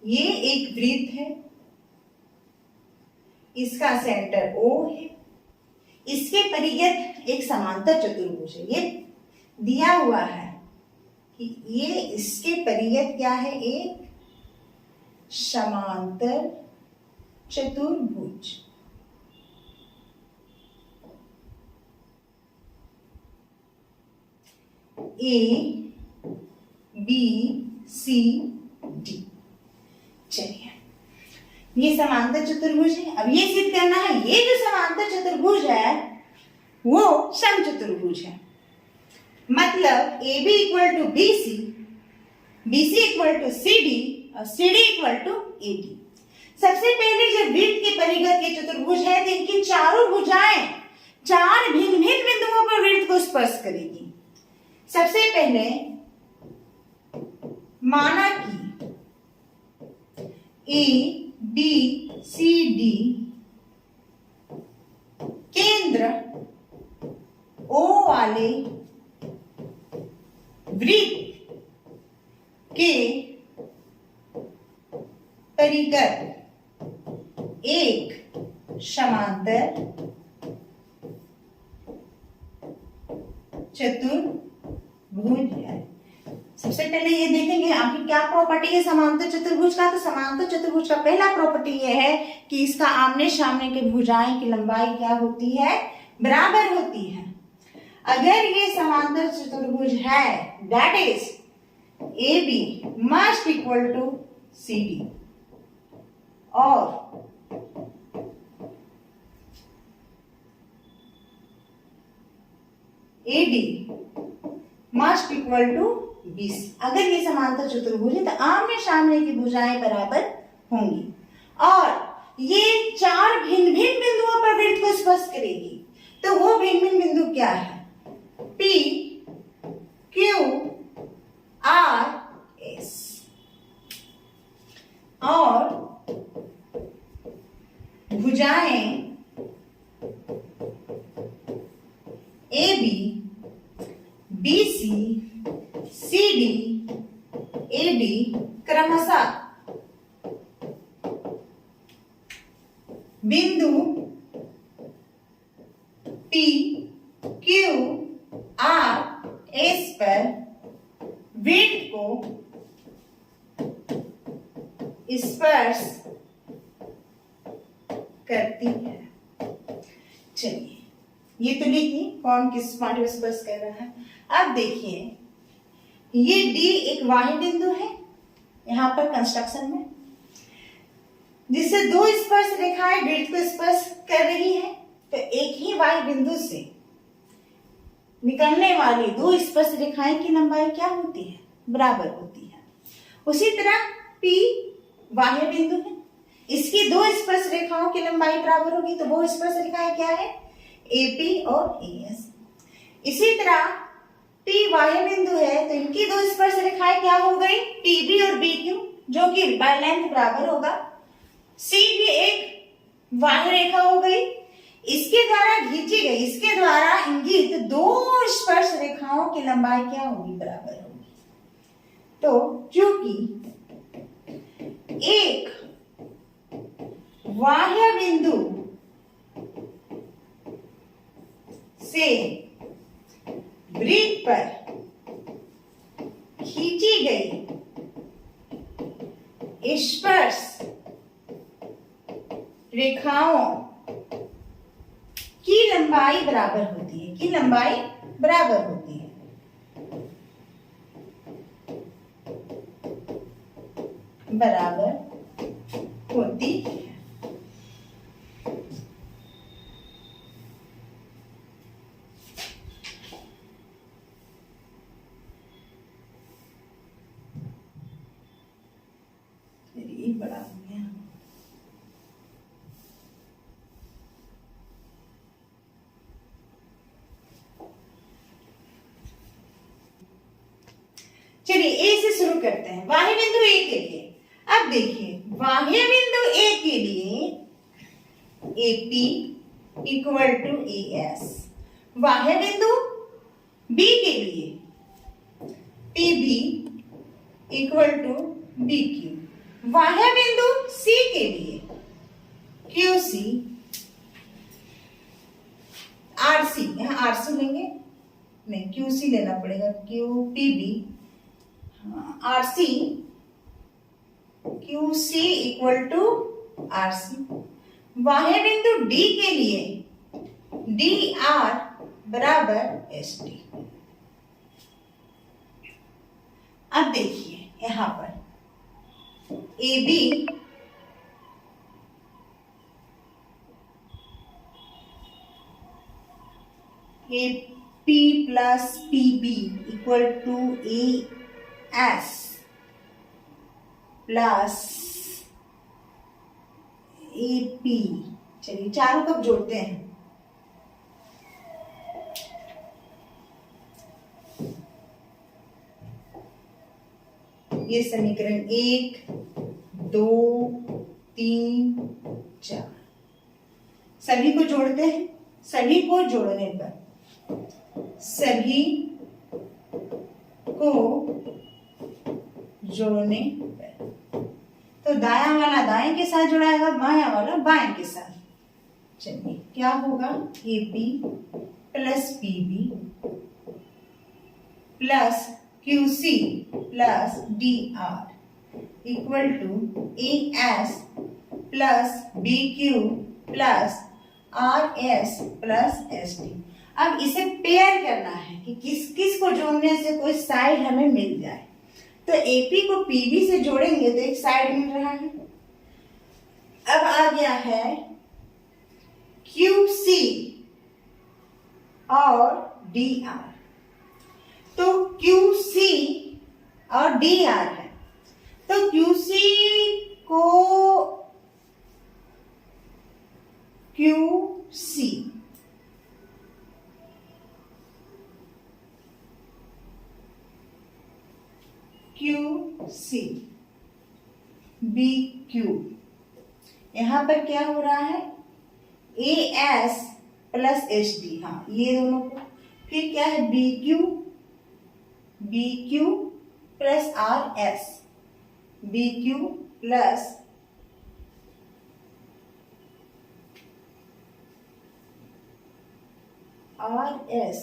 ये एक वृत्त है, इसका सेंटर O है, इसके परिगत एक समांतर चतुर्भुज है। ये दिया हुआ है कि ये इसके परिगत क्या है, एक समांतर चतुर्भुज। A B C D। चलिए ये समांतर चतुर्भुज है। अब ये सिद्ध करना है ये जो समांतर चतुर्भुज है वो समचतुर्भुज है। मतलब AB equal to BC, BC equal to CD और CD इक्वल टू AD। सबसे पहले जब वृत्त के परिगत के चतुर्भुज है तो इनकी चारों भुजाएं चार भिन्न भिन्न बिंदुओं पर वृत्त को स्पर्श करेगी। सबसे पहले माना कि A B C D केंद्र O वाले वृत्त के परिगत एक समांतर चतुर्भुज है। सबसे पहले ये देखेंगे आखिर क्या प्रॉपर्टी है समांतर चतुर्भुज का। तो समांतर चतुर्भुज का पहला प्रॉपर्टी ये है कि इसका आमने सामने के भुजाएं की लंबाई क्या होती है, बराबर होती है। अगर ये समांतर चतुर्भुज है that is AB must equal to CD और AD must equal to BC। अगर ये समांतर चतुर्भुज है तो आमने सामने की भुजाएं बराबर होंगी और ये चार भिन्न भिन्न बिंदुओं पर वृत्त को स्पर्श करेगी। तो वो भिन्न भिन्न बिंदु क्या है, P Q R S। और भुजाएं AB BC CD AD क्रमशः बिंदु P Q R S पर वृत्त को स्पर्श करती है। चलिए ये तो लिखी कौन किस पॉइंट में स्पर्श कर रहा है। अब देखिए ये D एक वाही बिंदु है यहां पर कंस्ट्रक्शन में, जिससे दो स्पर्श रेखाएं वृत्त को स्पर्श कर रही है। तो एक ही वाही बिंदु से निकलने वाली दो स्पर्श रेखाएं की लंबाई क्या होती है? बराबर होती है। उसी तरह P बाह्य बिंदु है, इसकी दो स्पर्श रेखाओं की लंबाई बराबर होगी, तो वो स्पर्श रेखाएं क्या है? AP और AS। इसी तरह P बाह्य बिंदु है, तो इनकी दो स्पर्श रेखाएं क्या हो गई? PB और BQ, जो कि बाय लेंथ बराबर होगा। C भी एक बाह्य रेखा हो गई, इसके द्वारा खींची गई, इसके द्वारा इंगित दो स्पर्श रेखाओं की लंबाई क्या होगी? बराबर होगी। तो क्योंकि एक बाह्य बिंदु से वृत्त पर खींची गई स्पर्श रेखाओं की लंबाई बराबर होती है, की लंबाई बराबर होती है। बराबर होती है। ये बड़ा हो गया। चलिए ए से शुरू करते हैं, बाह्य बिंदु ए के लिए। अब देखिए, बाह्य बिंदु ए के लिए AP इक्वल टू AS, बाह्य बिंदु बी के लिए PB इक्वल टू BQ, बाह्य बिंदु C के लिए QC, RC, यहाँ RC लेंगे नहीं, QC लेना पड़ेगा, QPB, RC, QC equal to RC, बाह्य बिंदु D के लिए DR बराबर SD। अब देखिए यहां पर AB AP plus PB equal to AS plus AP। चलिए चारों कब जोड़ते हैं? ये समीकरण 1, 2, 3, 4 सभी को जोड़ते हैं। सभी को जोड़ने पर, सभी को जोड़ने पर, तो दायां वाला दाएं के साथ जुड़ाएगा, बायां वाला बाएं के साथ। चलिए क्या होगा? AP plus PB plus QC plus DR equal to AS plus BQ plus RS plus SD। अब इसे पेयर करना है कि किस किस को जोड़ने से कोई साइड हमें मिल जाए। तो AP को PB से जोड़ेंगे तो एक साइड मिल रहा है। अब आ गया है QC और DR, तो QC और DR है, तो QC को QC QC BQ, यहां पर क्या हो रहा है? AS प्लस SD, हाँ ये दोनों को। फिर क्या है? BQ plus RS, BQ plus RS,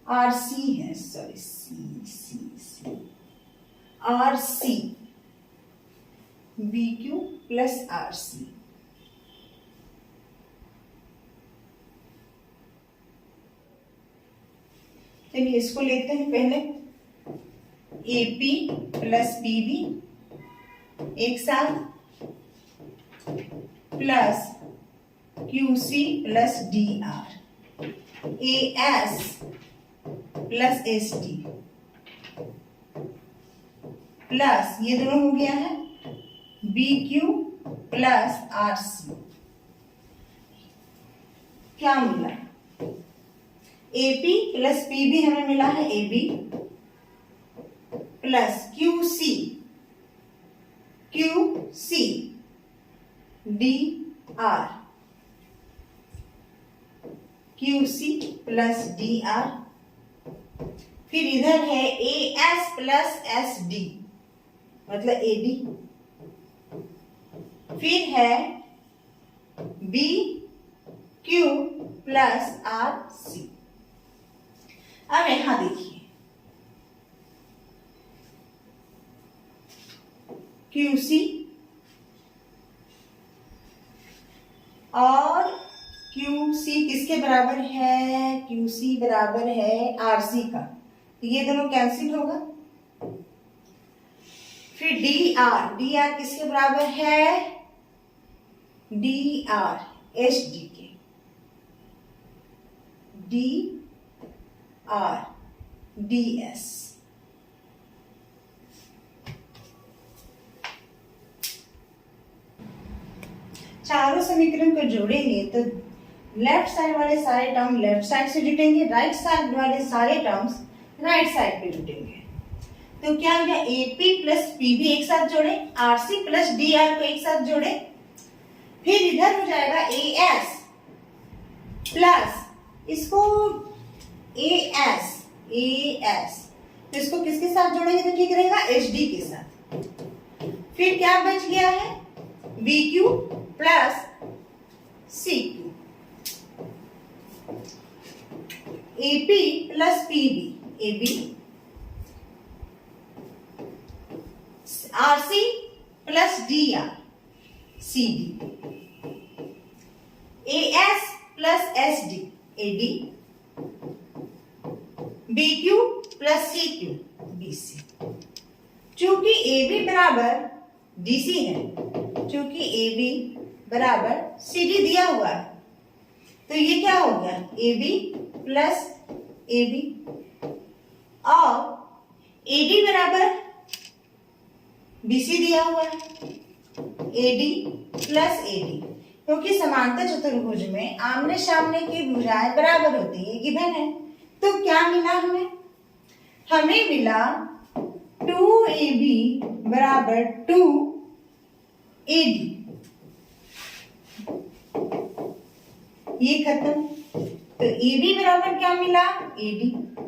RC है, sorry C RC, BQ plus RC। चलिए इसको लेते हैं पहले। AP प्लस PB एक साथ plus QC plus DR, AS plus SD plus ये दोनों हो गया है BQ प्लस RC। क्या मिला? AP प्लस PB हमें मिला है AB plus QC DR, QC plus DR। फिर इधर है AS प्लस SD मतलब AD। फिर है BQ प्लस RC। अब यहां देखिए QC और QC किसके बराबर है? QC बराबर है RC का, तो ये दोनों कैंसिल होगा। फिर DR किसके बराबर है? DR HD के, DR DS। चारों समीकरण को जोड़ेंगे तो लेफ्ट साइड वाले सारे टर्म लेफ्ट साइड से जुटेंगे, राइट साइड वाले सारे टर्म्स राइट साइड पे जुटेंगे। तो क्या हो गया? AP प्लस PB एक साथ जोड़े, RC प्लस DR को एक साथ जोड़े, फिर इधर हो जाएगा AS प्लस इसको AS तो इसको किसके साथ जोड़ेंगे तो ठीक रहेगा? HD के साथ। फिर क्या बच गया है? BQ plus CQ, AP plus PB AB, RC plus DR CD, AS plus SD AD, BQ plus CQ BC। चूंकि AB बराबर DC है, चूंकि AB बराबर CD दिया हुआ है, तो ये क्या हो गया? AB प्लस AB और AD बराबर BC दिया हुआ है, AD प्लस AD, क्योंकि समांतर चतुर्भुज में आमने सामने की भुजाएं बराबर होती है, गिवन है। तो क्या मिला हमें? हमें मिला 2AB बराबर 2AD। ये खत्म। तो AB बराबर क्या मिला? AD।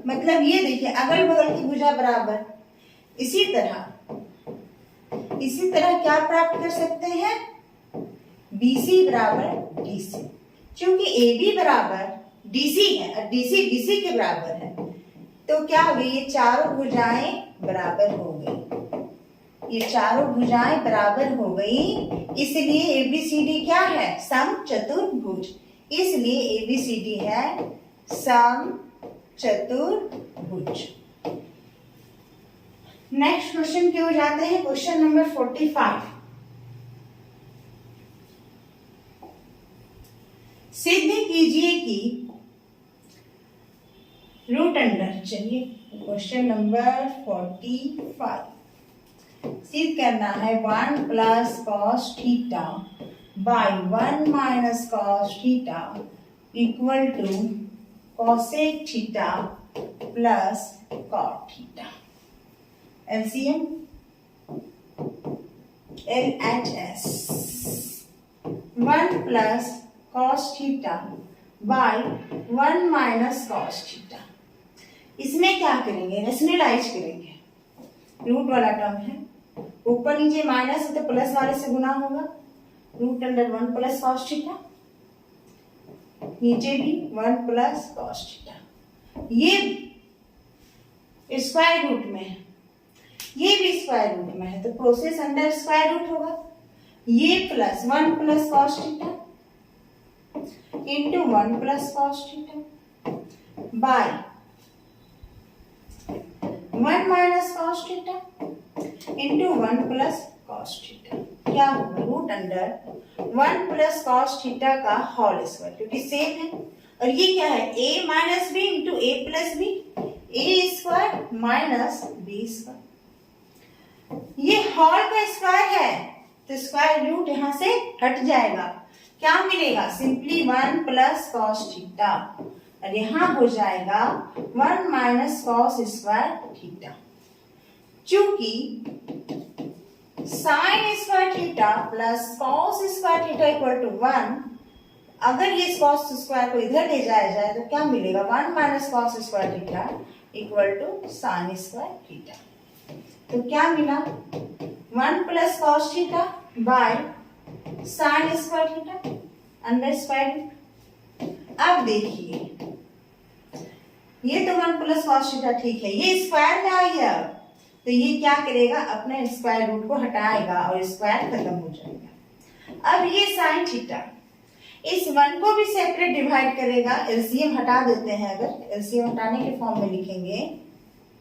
मतलब ये देखिए अगल बगल की भुजा बराबर। इसी तरह क्या प्राप्त कर सकते हैं? BC बराबर DC। क्योंकि AB बराबर DC है और DC BC के बराबर है, तो क्या हो गई? ये चारों भुजाएं बराबर हो गई, ये चारों भुजाएं बराबर हो गई। इसलिए ABCD क्या है? समचतुर्भुज। इसलिए ABCD है समचतुर्भुज। नेक्स्ट क्वेश्चन के हो जाते हैं क्वेश्चन नंबर 45। सिद्ध कीजिए कि रूट अंडर, चलिए क्वेश्चन नंबर 45 सिद्ध करना है 1 plus cos theta by 1 minus cos theta equal to cosec theta plus cot theta. LCM LHS 1 plus cos theta by 1 minus cos theta. इसमें क्या करेंगे? रेशनलाइज करेंगे। रूट वाला टर्म है, ऊपर नीचे माइनस है तो प्लस वाले से गुना होगा। Root under 1 plus cos theta, नीचे भी 1 प्लस कॉस थीटा। ये स्क्वायर रूट में है, ये भी स्क्वायर रूट में है, तो प्रोसेस अंडर स्क्वायर रूट होगा। ये plus 1 plus cos theta into 1 plus cos theta by 1 minus cos theta into 1 plus cos theta. क्या होगा, root under 1 plus cos theta का होल स्क्वायर, क्योंकि सेम है। और ये क्या है, a minus b into a plus b, ए स्क्वायर माइनस बी स्क्वायर। ये होल का स्क्वायर है तो स्क्वायर रूट यहां से हट जाएगा, क्या मिलेगा, सिंपली 1 प्लस कॉस थीटा, और यहां हो जाएगा 1 माइनस कॉस स्क्वायर थीटा। चूंकि sine square theta plus cos square theta equal to 1, अगर ये कॉस स्क्वायर को इधर ले जाया जाए तो क्या मिलेगा, 1 minus cos square theta equal to sine square theta. तो क्या मिला, 1 plus cos theta by sine square theta under square root. अब देखिए ये तो 1 प्लस कॉस थीटा ठीक है, ये स्क्वायर में आ गया, तो ये क्या करेगा, अपने स्क्वायर रूट को हटाएगा और स्क्वायर खत्म हो जाएगा। अब ये साइन थीटा इस 1 को भी सेपरेट डिवाइड करेगा, एलसीएम हटा देते हैं, अगर एलसीएम हटाने के फॉर्म में लिखेंगे,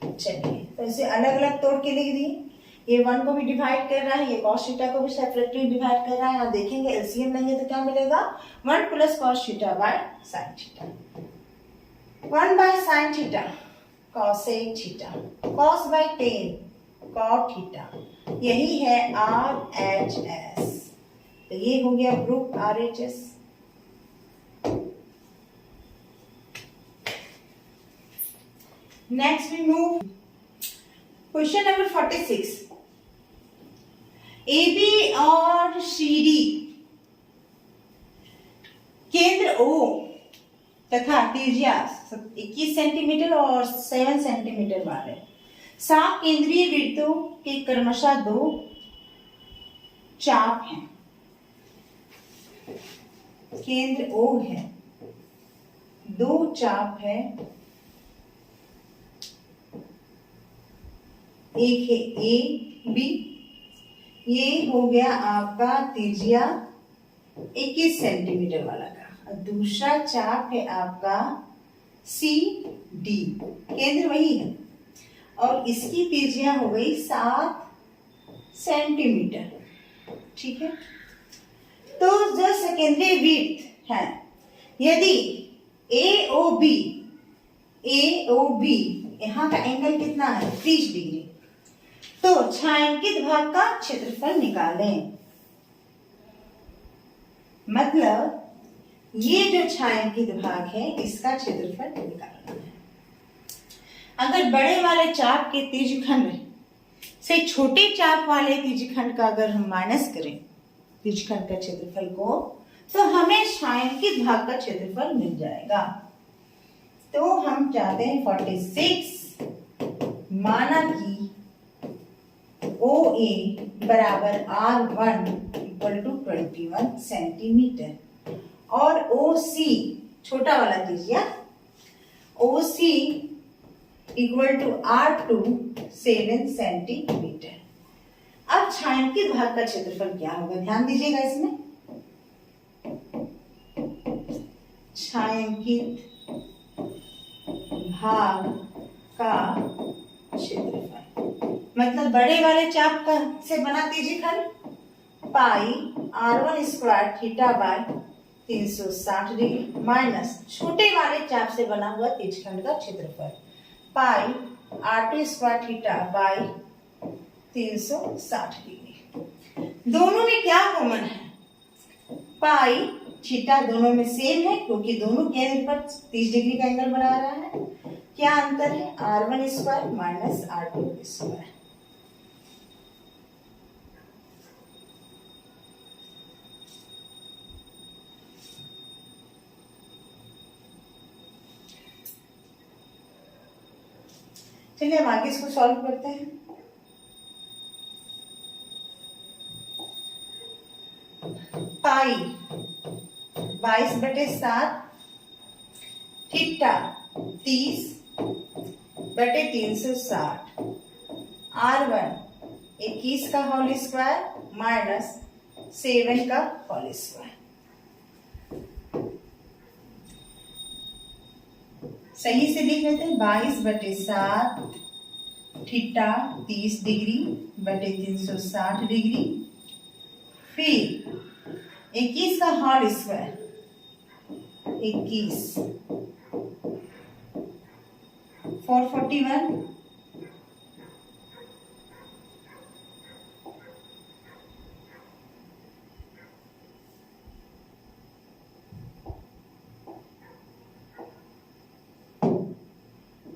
चलिए तो इसे अलग अलग तोड़ के लिख दिए, ये 1 को भी डिवाइड कर रहा है, ये cos थीटा को भी सेपरेटली डिवाइड कर रहा है। आप देखेंगे एलसीएम लेंगे तो क्या मिलेगा, 1 plus cos theta by sin theta, 1 by sin theta cosec theta, cos by tan cot theta, यही है RHS। तो ये हो गया group RHS। Next we move question number 46। AB और CD केंद्र O तथा त्रिज्या 21 सेंटीमीटर और 7 सेंटीमीटर वाले सात केंद्रीय वृत्तों के क्रमशः 2 चाप हैं। केंद्र O है, 2 चाप है, एक है ए बी, ये हो गया आपका त्रिज्या 21 सेंटीमीटर वाला का, और दूसरा चाप है आपका सी डी, केंद्र वही है, और इसकी त्रिज्या हो गई 7 सेंटीमीटर। ठीक है, तो जो सेकेंडरी वृत्त है, यदि ए ओ बी यहाँ का एंगल कितना है, 30 डिग्री, तो छायांकित भाग का क्षेत्रफल निकालें। मतलब ये जो छायांकित भाग है इसका क्षेत्रफल निकालना है। अगर बड़े वाले चाप के त्रिज्यखंड से छोटे चाप वाले त्रिज्यखंड का अगर हम माइनस करें त्रिज्यखंड का क्षेत्रफल को, तो हमें छायांकित भाग का क्षेत्रफल मिल जाएगा। तो हम चाहते हैं 46, माना कि OA बराबर R1 इक्वल टू 21 सेंटीमीटर और OC छोटा वाला त्रिज्या OC equal to R2 7 centimetre. अब छायांकित भाग का क्षेत्रफल क्या होगा, ध्यान दीजिएगा इसमें, छायांकित भाग का क्षेत्रफल मतलब बड़े वाले चाप का से बना त्रिज्यखंड पाई R1 square theta by 360 degree minus छोटे वाले चाप से बना हुआ त्रिज्यखंड का क्षेत्रफल पाई R2 square theta by 360 degree. दोनों में क्या कॉमन है, पाई थीटा दोनों में सेम है क्योंकि दोनों केंद्र पर 30 डिग्री का एंगल बना रहा है। क्या अंतर है, R1 square minus R2 square. चलिए हम आगे इसको सॉल्व करते हैं। पाई 22/7 थीटा 30/360 R1 21 का होल स्क्वायर माइनस 7 का होल स्क्वायर। सही से लिख लेते हैं, 22/7 थीटा 30 डिग्री बटे 360 डिग्री फिर 21 का होल स्क्वायर 21 441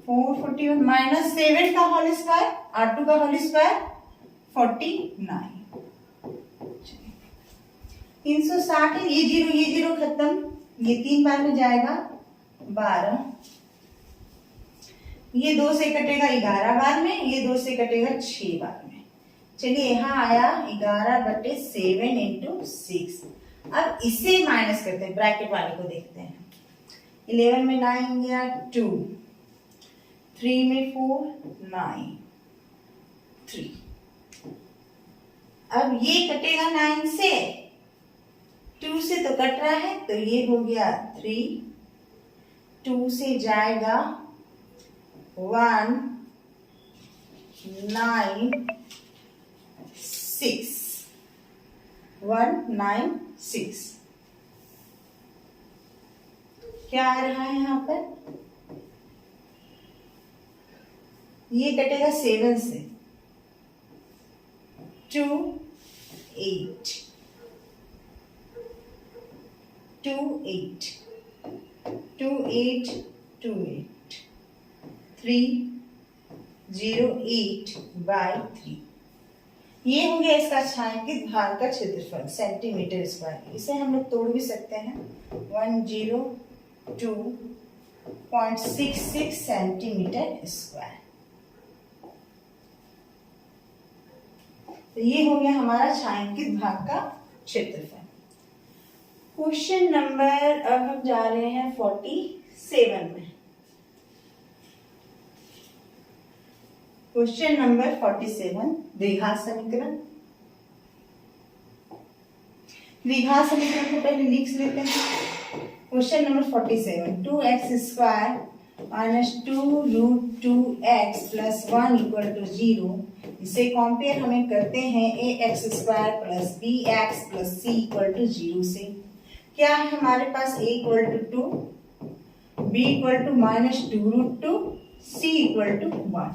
441 माइनस 7 का होल स्क्वायर 8 का होल स्क्वायर 49 360 है। ये जीरो खत्म, ये 3 बार में जाएगा 12, ये 2 से कटेगा 11 बार में, ये 2 से कटेगा 6 बार में। चलिए यहाँ आया 11/7 इंटू 6। अब इसे माइनस करते हैं, ब्रैकेट वाले को देखते हैं। 11 में 9 गया 2, 3 में 4 9 3। अब ये कटेगा 9 से, 2 से तो कट रहा है, तो ये हो गया 3, 2 से जाएगा 1 9 6 1 9 6। क्या आ रहा है यहाँ पर? ये कटेगा 7 से, 2 8 2 8 2 8 2 8 3 0 8/3। ये हो गया इसका छायांकित भाग का क्षेत्रफल सेंटीमीटर स्क्वायर। इसे हम लोग तोड़ भी सकते हैं, 102.66 सेंटीमीटर स्क्वायर। तो ये हो गया हमारा छायांकित भाग का क्षेत्रफल। क्वेश्चन नंबर, अब हम जा रहे हैं 47 में। क्वेश्चन नंबर 47 द्विघात समीकरण। द्विघात समीकरण को पहले लिख लेते हैं। Question number 47 2x² minus 2√2x plus 1 equal to 0। इसे कंपेयर हमें करते हैं ax² plus bx plus c equal to 0 से। क्या है हमारे पास? a equal to 2, b equal to minus 2√2, c equal to 1।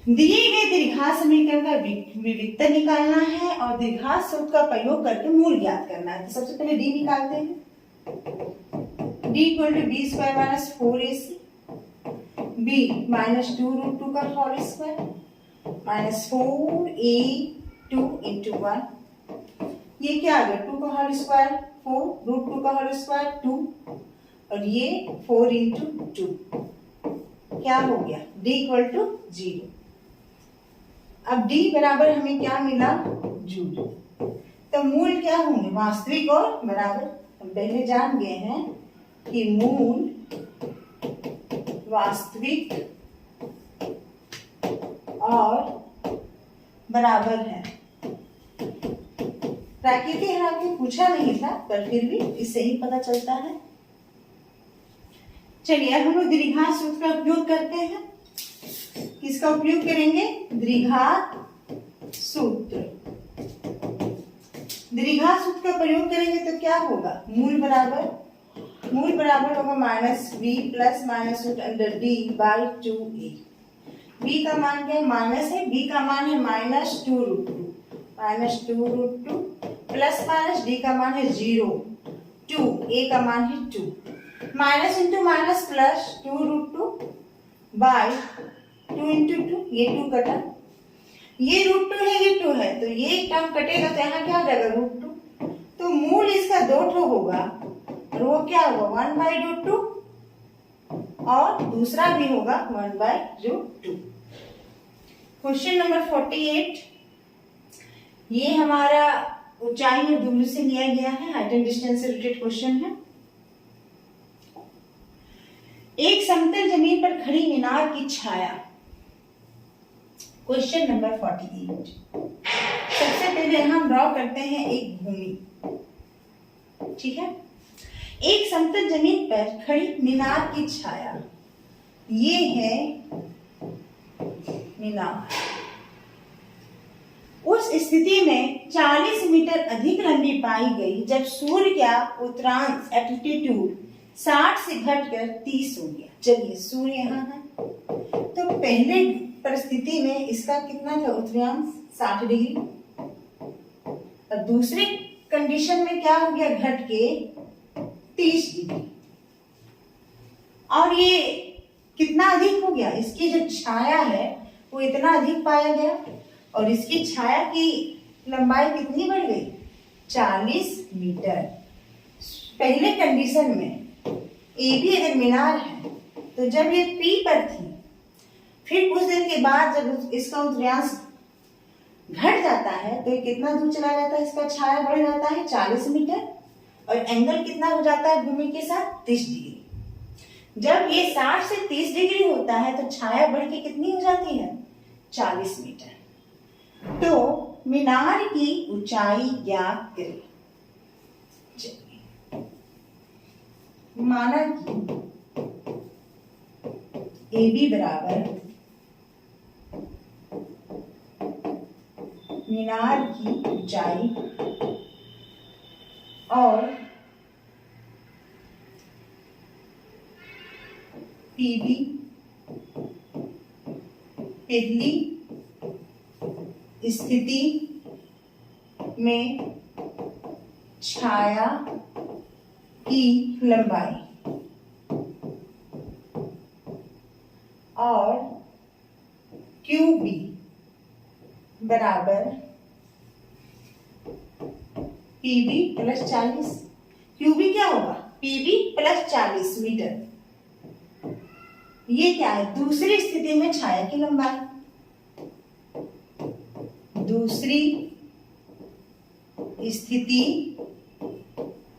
दिए गए द्विघात समीकरण का विविक्तर निकालना है और द्विघात सूत्र का प्रयोग करके मूल ज्ञात करना है। तो सबसे पहले d निकालते हैं। d equal to b square minus 4ac, b minus 2√2 का whole square minus 4a2 into 1। ये क्या आ गया? 2 का होल स्क्वायर 4, √2 का होल स्क्वायर 2 और ये 4 इंटू 2। क्या हो गया? d equal to 0। अब d बराबर हमें क्या मिला? जूल। तो मूल क्या होंगे? वास्तविक और बराबर। हम पहले जान गए हैं कि मूल वास्तविक और बराबर है। प्राकृतिक आपने पूछा नहीं था, पर फिर भी इससे ही पता चलता है। चलिए अब हम लोग द्विघात सूत्र का उपयोग करते हैं। किसका उपयोग करेंगे? द्विघात सूत्र। द्विघात सूत्र का प्रयोग करेंगे तो क्या होगा? मूल बराबर होगा minus b plus minus root under d by 2a। b का मान क्या है? माइनस है, b का मान है minus 2√2, minus 2√2 plus minus d का मान है 0, 2, a का मान है 2, minus into minus plus 2√2 by 2 into 2, ये 2 कटा, ये √2 है, ये 2 है, तो ये टर्म कटेगा तो यहाँ क्या आ जाएगा? √2। तो मूल इसका 2 ठो होगा और वो क्या होगा? 1/√2 और दूसरा भी होगा 1/√2। क्वेश्चन नंबर 48, ये हमारा ऊंचाई और दूरी से लिया गया है, हाइट एंड डिस्टेंस से रिलेटेड क्वेश्चन है। एक समतल जमीन पर खड़ी मीनार की छाया। Question number 48। सबसे पहले हम ड्रॉ करते हैं एक भूमि, ठीक है। एक समतल जमीन पर खड़ी मीनार की छाया, ये है मीनार। उस स्थिति में 40 मीटर अधिक लंबी पाई गई जब सूर्य का उत्तरांश एल्टीट्यूड 60 से घटकर 30 हो गया। चलिए सूर्य यहाँ है, तो पहले परिस्थिति में इसका कितना था उत्तरांश 60 डिग्री, और दूसरे कंडीशन में क्या हो गया घट के 30 डिग्री। और ये कितना अधिक हो गया, इसकी जो छाया है वो इतना अधिक पाया गया, और इसकी छाया की लंबाई कितनी बढ़ गई 40 मीटर। पहले कंडीशन में ए बी अगर मीनार है तो जब ये पी पर थी, फिर कुछ देर के बाद जब इसका उत्तरांश घट जाता है तो ये कितना दूर चला जाता है, इसका छाया बढ़ जाता है 40 मीटर, और एंगल कितना हो जाता है भूमि के साथ 30 डिग्री। जब ये 60 से 30 डिग्री होता है तो छाया बढ़ के कितनी हो जाती है 40 मीटर। तो मीनार की ऊंचाई ज्ञात करें। माना कि ए बी बराबर मीनार की ऊंचाई और पीबी पहली स्थिति में छाया की लंबाई और QB बराबर PB प्लस 40। QB क्या होगा PB प्लस 40 मीटर। ये क्या है दूसरी स्थिति में छाया की लंबाई, दूसरी स्थिति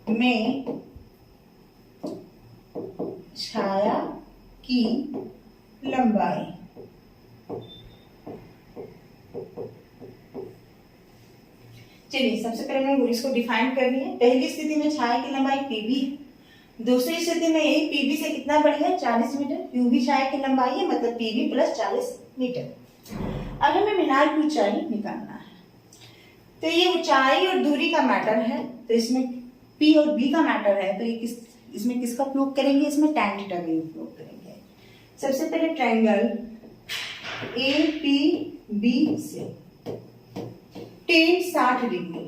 में छाया की लंबाई। चलिए सबसे पहले मैं इसको डिफाइन करनी है। पहली स्थिति में छाया की लंबाई PB, दूसरी स्थिति में यही PB से कितना बढ़ी है 40 मीटर। QB छाया की लंबाई है मतलब PB प्लस 40 मीटर। अब हमें मीनार की ऊंचाई निकालना है, तो ये ऊंचाई और दूरी का मैटर है, तो इसमें P और B का मैटर है, तो ये इसमें किसका उपयोग करेंगे, इसमें tan थीटा का उपयोग करेंगे। सबसे पहले ट्रायंगल APB से tan 60 डिग्री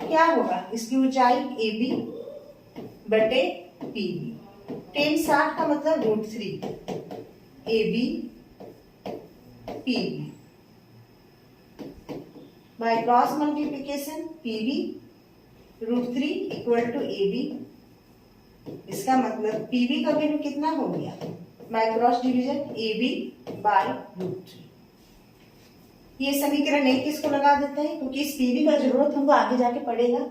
क्या होगा, इसकी ऊंचाई AB बटे PB। tan 60 का मतलब √3 AB PB by cross multiplication PB √3 equal to AB। इसका मतलब PB का वैल्यू कितना हो गया by cross division AB by √3। ये समीकरण 1 किसको लगा देते हैं क्योंकि इस PB का जरूरत हमको आगे जाके पड़ेगा।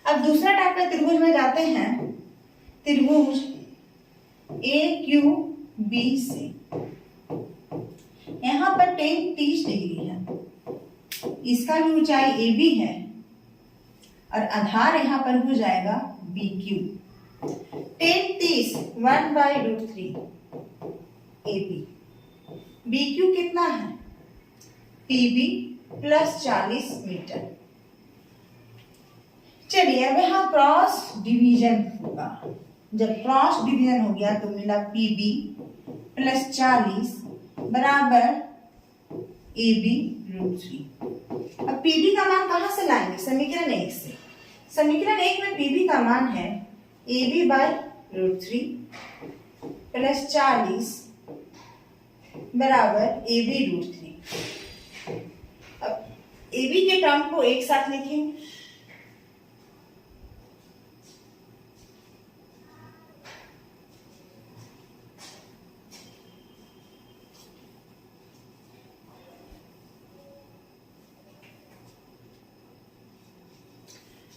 अब दूसरा टाइप का त्रिभुज में जाते हैं, त्रिभुज AQB से। यहाँ पर tan 30 डिग्री है, इसका भी ऊंचाई AB है और आधार यहाँ पर हो जाएगा BQ। tan 30 1/√3 AB। BQ कितना है PB प्लस 40 मीटर। चलिए अब यहाँ क्रॉस डिवीजन होगा, जब क्रॉस डिवीजन हो गया तो मिला PB प्लस 40 बराबर AB √3। अब PB का मान कहां से लाएंगे, समीकरण 1 से। समीकरण 1 में PB का मान है AB बाय √3 प्लस 40 बराबर AB √3। अब AB के टर्म को एक साथ लिखेंगे,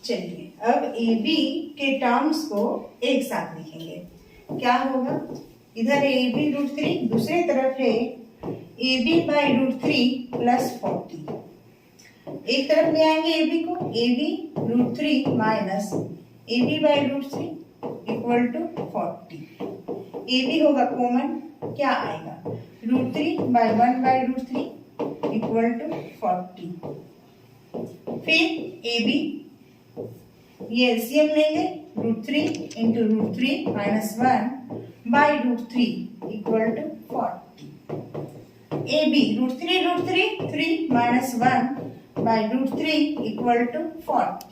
चलिए अब AB के टर्म्स को एक साथ लिखेंगे। क्या होगा, इधर है AB √3, दूसरी तरफ है AB बाय √3 प्लस 40। एक तरफ ले आएंगे AB को, AB √3 minus AB by √3 equal to 40। AB होगा कॉमन, क्या आएगा √3 बाय 1/√3 इक्वल टू 40। फिर ए बी, ये एलसीएम लेंगे, √3 into √3 minus 1 by √3 equal to 40। A B √3 3 minus 1 by √3 equal to 40।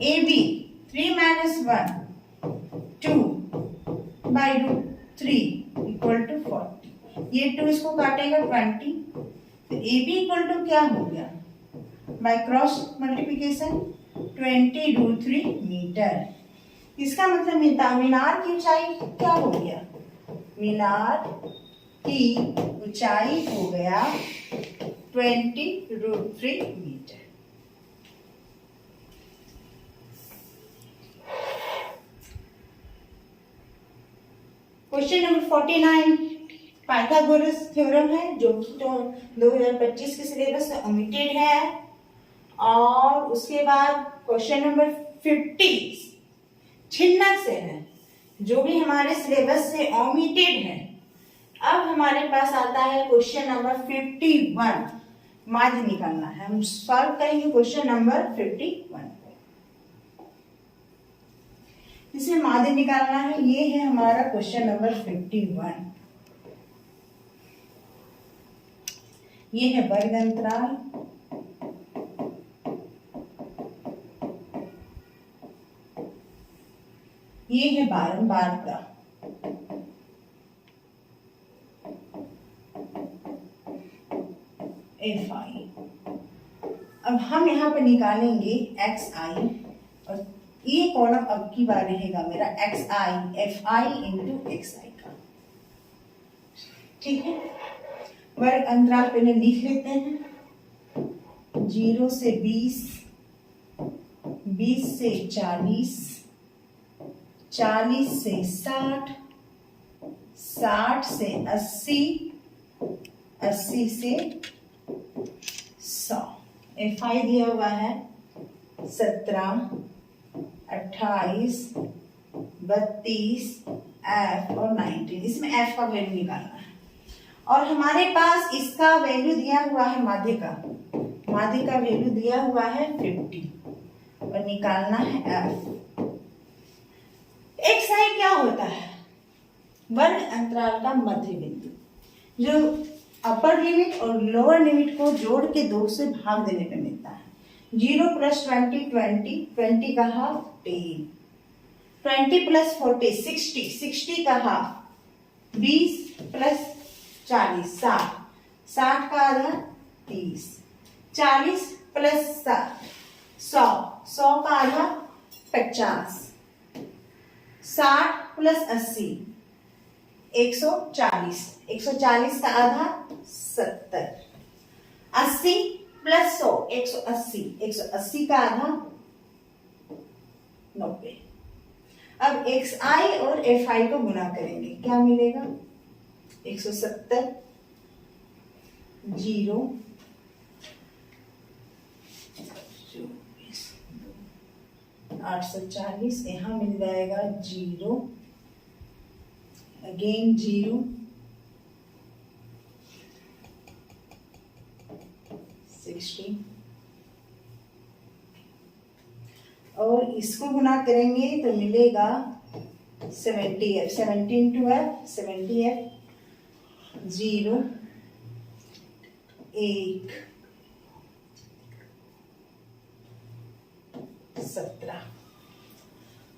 A B 3 minus 1 2 by √3 equal to 40। ये 2 इसको काटेगा 20, तो ए बी इक्वल टू क्या हो गया, बाय क्रॉस मल्टीप्लिकेशन 20 √3 मीटर। इसका मतलब मीनार की ऊंचाई क्या हो गया, मीनार की ऊंचाई हो गया 20 √3 metre. Question number 49 Pythagoras theorem है, जो कि 2025 के सिलेबस से ओमिटेड है। और उसके बाद क्वेश्चन नंबर 50 छिन्नक से है, जो भी हमारे सिलेबस से ओमिटेड है। अब हमारे पास आता है क्वेश्चन नंबर 51, माध्य निकालना है। हम सॉल्व करेंगे क्वेश्चन नंबर 51, जिसमें माध्य निकालना है। ये है हमारा क्वेश्चन नंबर 51। ये है वर्ग अंतराल, ये है बारंबारता, FI। अब हम यहाँ पर निकालेंगे XI, और ये कॉलम अब की बार रहेगा मेरा XI FI इंटू XI का। ठीक है, वर्ग अंतराल पहले लिख लेते हैं। 0 से 20, 20 से 40, 40 से 60, 60 से 80, 80 से 100। FI दिया हुआ है 17, 28, 32, F और 19। इसमें F का वैल्यू निकालना है। और हमारे पास इसका वैल्यू दिया हुआ है, माध्य का वैल्यू दिया हुआ है 50, और निकालना है F। XI क्या होता है, वर्ग अंतराल का मध्य बिंदु, जो अपर लिमिट और लोअर लिमिट को जोड़ के 2 से भाग देने पे मिलता है। 0 + 20 20, 20 का हाफ 10, 20 + 40 60, 60 का हाफ 20 + 40 60, 60 का आधा 30, 40 + 60 100, 100 का आधा 50, 60 + 80 140, 140 का आधा 70, 80 + 100 180, 180 का आधा 90। अब XI और FI को गुना करेंगे, क्या मिलेगा, 170 0 840, यहाँ मिल जाएगा 0 अगेन 0 60, और इसको गुना करेंगे तो मिलेगा 70F, 17 × F 70F 0 1 17।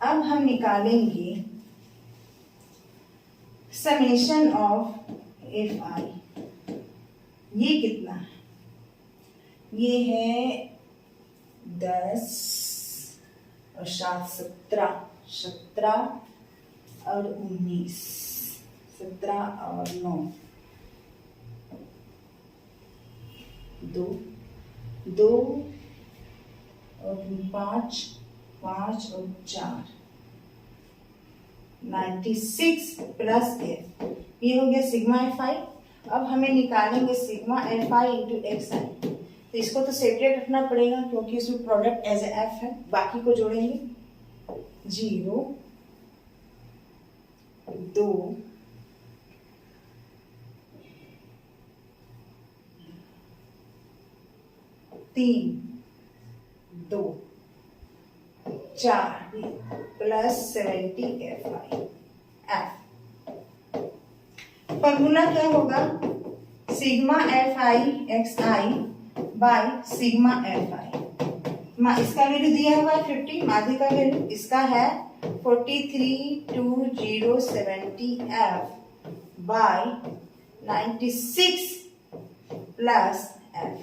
अब हम निकालेंगे समेशन ऑफ FI। ये कितना है, ये है 10 और 7 17, 17 और 19, 17 और 9 2 2 और 5 5 और 4 96 + F। ये हो गया सिग्मा FI। अब हमें निकालेंगे सिग्मा FI इंटू XI। तो इसको तो सेपरेट रखना पड़ेगा, क्योंकि इसमें प्रोडक्ट एज ए F है। बाकी को जोड़ेंगे 0 2 3 3 2 4 प्लस 70 एफ। फॉर्मूला क्या होगा? Sigma F I x I by sigma F I. इसका वैल्यू दिया हुआ है 50, माध्य का वैल्यू इसका है 432070 एफ बाय 96 प्लस एफ।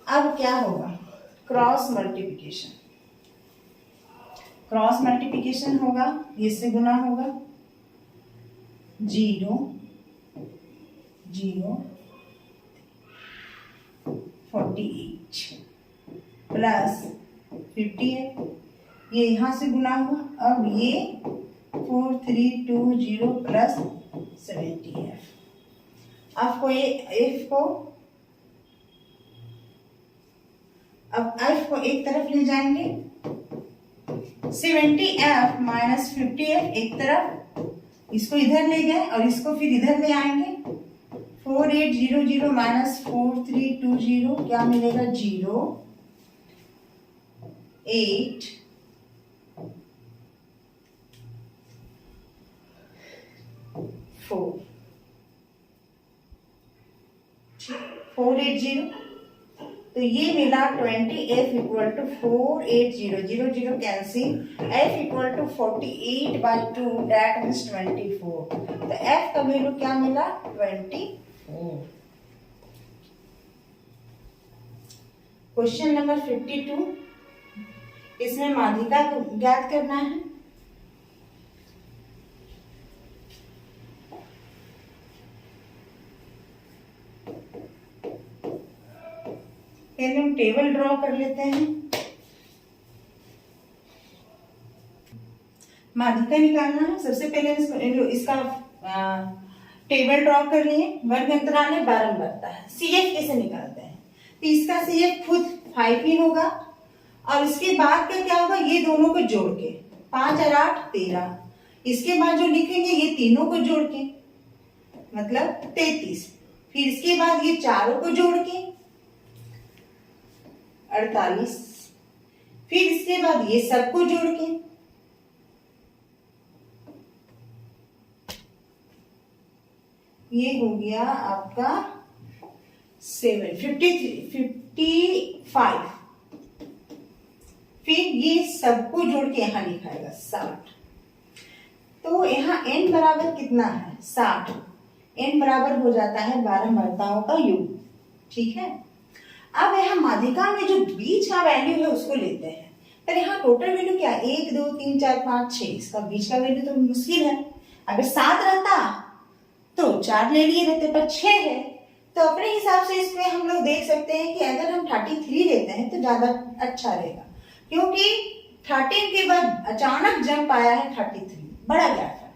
अब क्या होगा? Cross multiplication. क्रॉस मल्टीप्लिकेशन होगा, इससे गुना होगा 0 0 48 प्लस 58, ये यहां से गुना हुआ। अब ये 4320 प्लस 70 एफ। अब एफ को एक तरफ ले जाएंगे, 70 एफ माइनस 50 एफ एक तरफ, इसको इधर ले गए और इसको फिर इधर ले आएंगे। 4800 माइनस 4320 क्या मिलेगा? 0 8 4 480। तो ये मिला 20f equal to 480, 0 cancel, f equal to 48/2 that means 24। तो f का वैल्यू क्या मिला? 24। क्वेश्चन नंबर 52, इसमें माध्यिका को ज्ञात करना है। पहले हम टेबल ड्रॉ कर लेते हैं। माध्यिका निकालना है। सबसे पहले इसका टेबल ड्रॉ कर लिए। वर्ग अंतराल में बारंबारता है। CF कैसे निकालते हैं? तो इसका CF खुद 5 ही होगा और इसके बाद का क्या होगा? ये दोनों को जोड़ के 5 और 8 13। इसके बाद जो लिखेंगे ये तीनों को जोड़ के मतलब 33। फिर इसके बाद ये चारों को जोड़ के 48। फिर इसके बाद ये सबको जोड़ के ये हो गया आपका 55। फिर ये सबको जोड़ के यहां लिखाएगा 60। तो यहाँ n बराबर कितना है? 60। n बराबर हो जाता है बारंबारताओं का योग। ठीक है। अब यहाँ माध्यिका में जो बीच का वैल्यू है उसको लेते हैं। पर यहाँ टोटल वैल्यू क्या? 1 2 3 4 5 6। इसका बीच का वैल्यू तो मुश्किल है। अगर 7 रहता तो 4 ले लिए रहते, पर 6 है तो अपने हिसाब से इसमें हम लोग देख सकते हैं कि अगर हम 33 लेते हैं तो ज्यादा अच्छा रहेगा, क्योंकि 13 के बाद अचानक जंप आया है 33, बड़ा गैप है।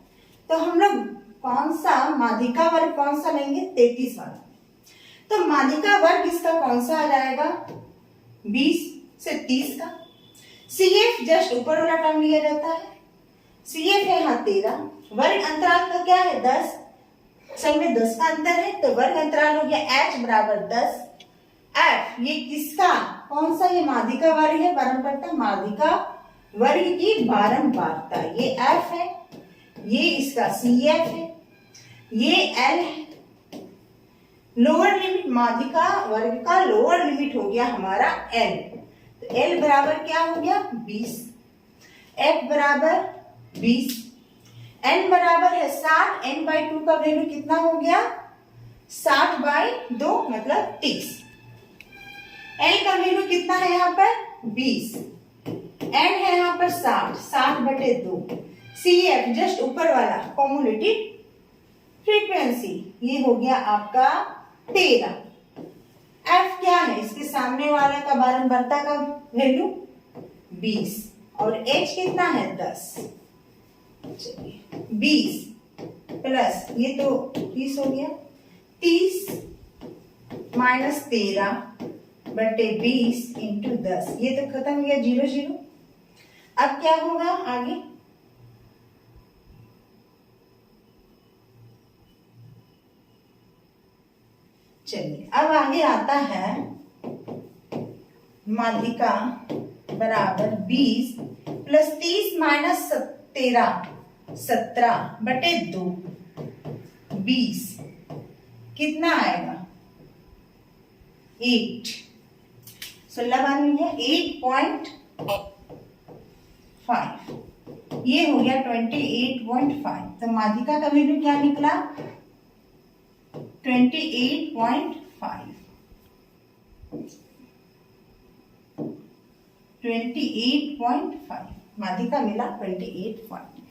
तो हम लोग कौन सा माध्यिका वर्ग कौन सा लेंगे? 33 वाला। तो माध्यिका वर्ग इसका कौन सा आ जाएगा? 20 से 30 का। CF जस्ट ऊपर वाला टर्म लिया जाता है। CF है यहाँ 13। वर्ग अंतराल का क्या है? 10। सब में 10 का अंतर है तो वर्ग अंतराल हो गया h बराबर 10। f ये किसका कौन सा? ये माध्यिका वर्ग है, बारंबारता माध्यिका वर्ग की बारंबारता। ये f है, ये इसका CF है, ये L है। लोअर लिमिट माध्यिका वर्ग का लोअर लिमिट हो गया हमारा L। तो L बराबर क्या हो गया? 20। F बराबर 20। n बराबर है 60। n/2 का वैल्यू कितना हो गया? 60/2 मतलब 30। l का वैल्यू कितना है यहाँ पर? 20। n है यहाँ पर 60, 60/2। CF जस्ट ऊपर वाला कॉम्युलेटिव फ्रीक्वेंसी, ये हो गया आपका 13। f क्या है? इसके सामने वाले का बारंबारता का वैल्यू 20 और h कितना है? 10। चलिए 20 प्लस ये तो 30 हो गया। 30 माइनस 13/20 इंटू 10, ये तो खत्म हो गया 0 0। अब क्या होगा आगे? चलिए अब आगे आता है माध्यिका बराबर 20 प्लस 30 माइनस 13, 17/2, 20 कितना आएगा? 8। 16 बार मिल गया 8.5, ये हो गया 28.5। तो माध्यिका का वैल्यू क्या निकला? 28.5। 28.5 माध्यिका मिला 28.5।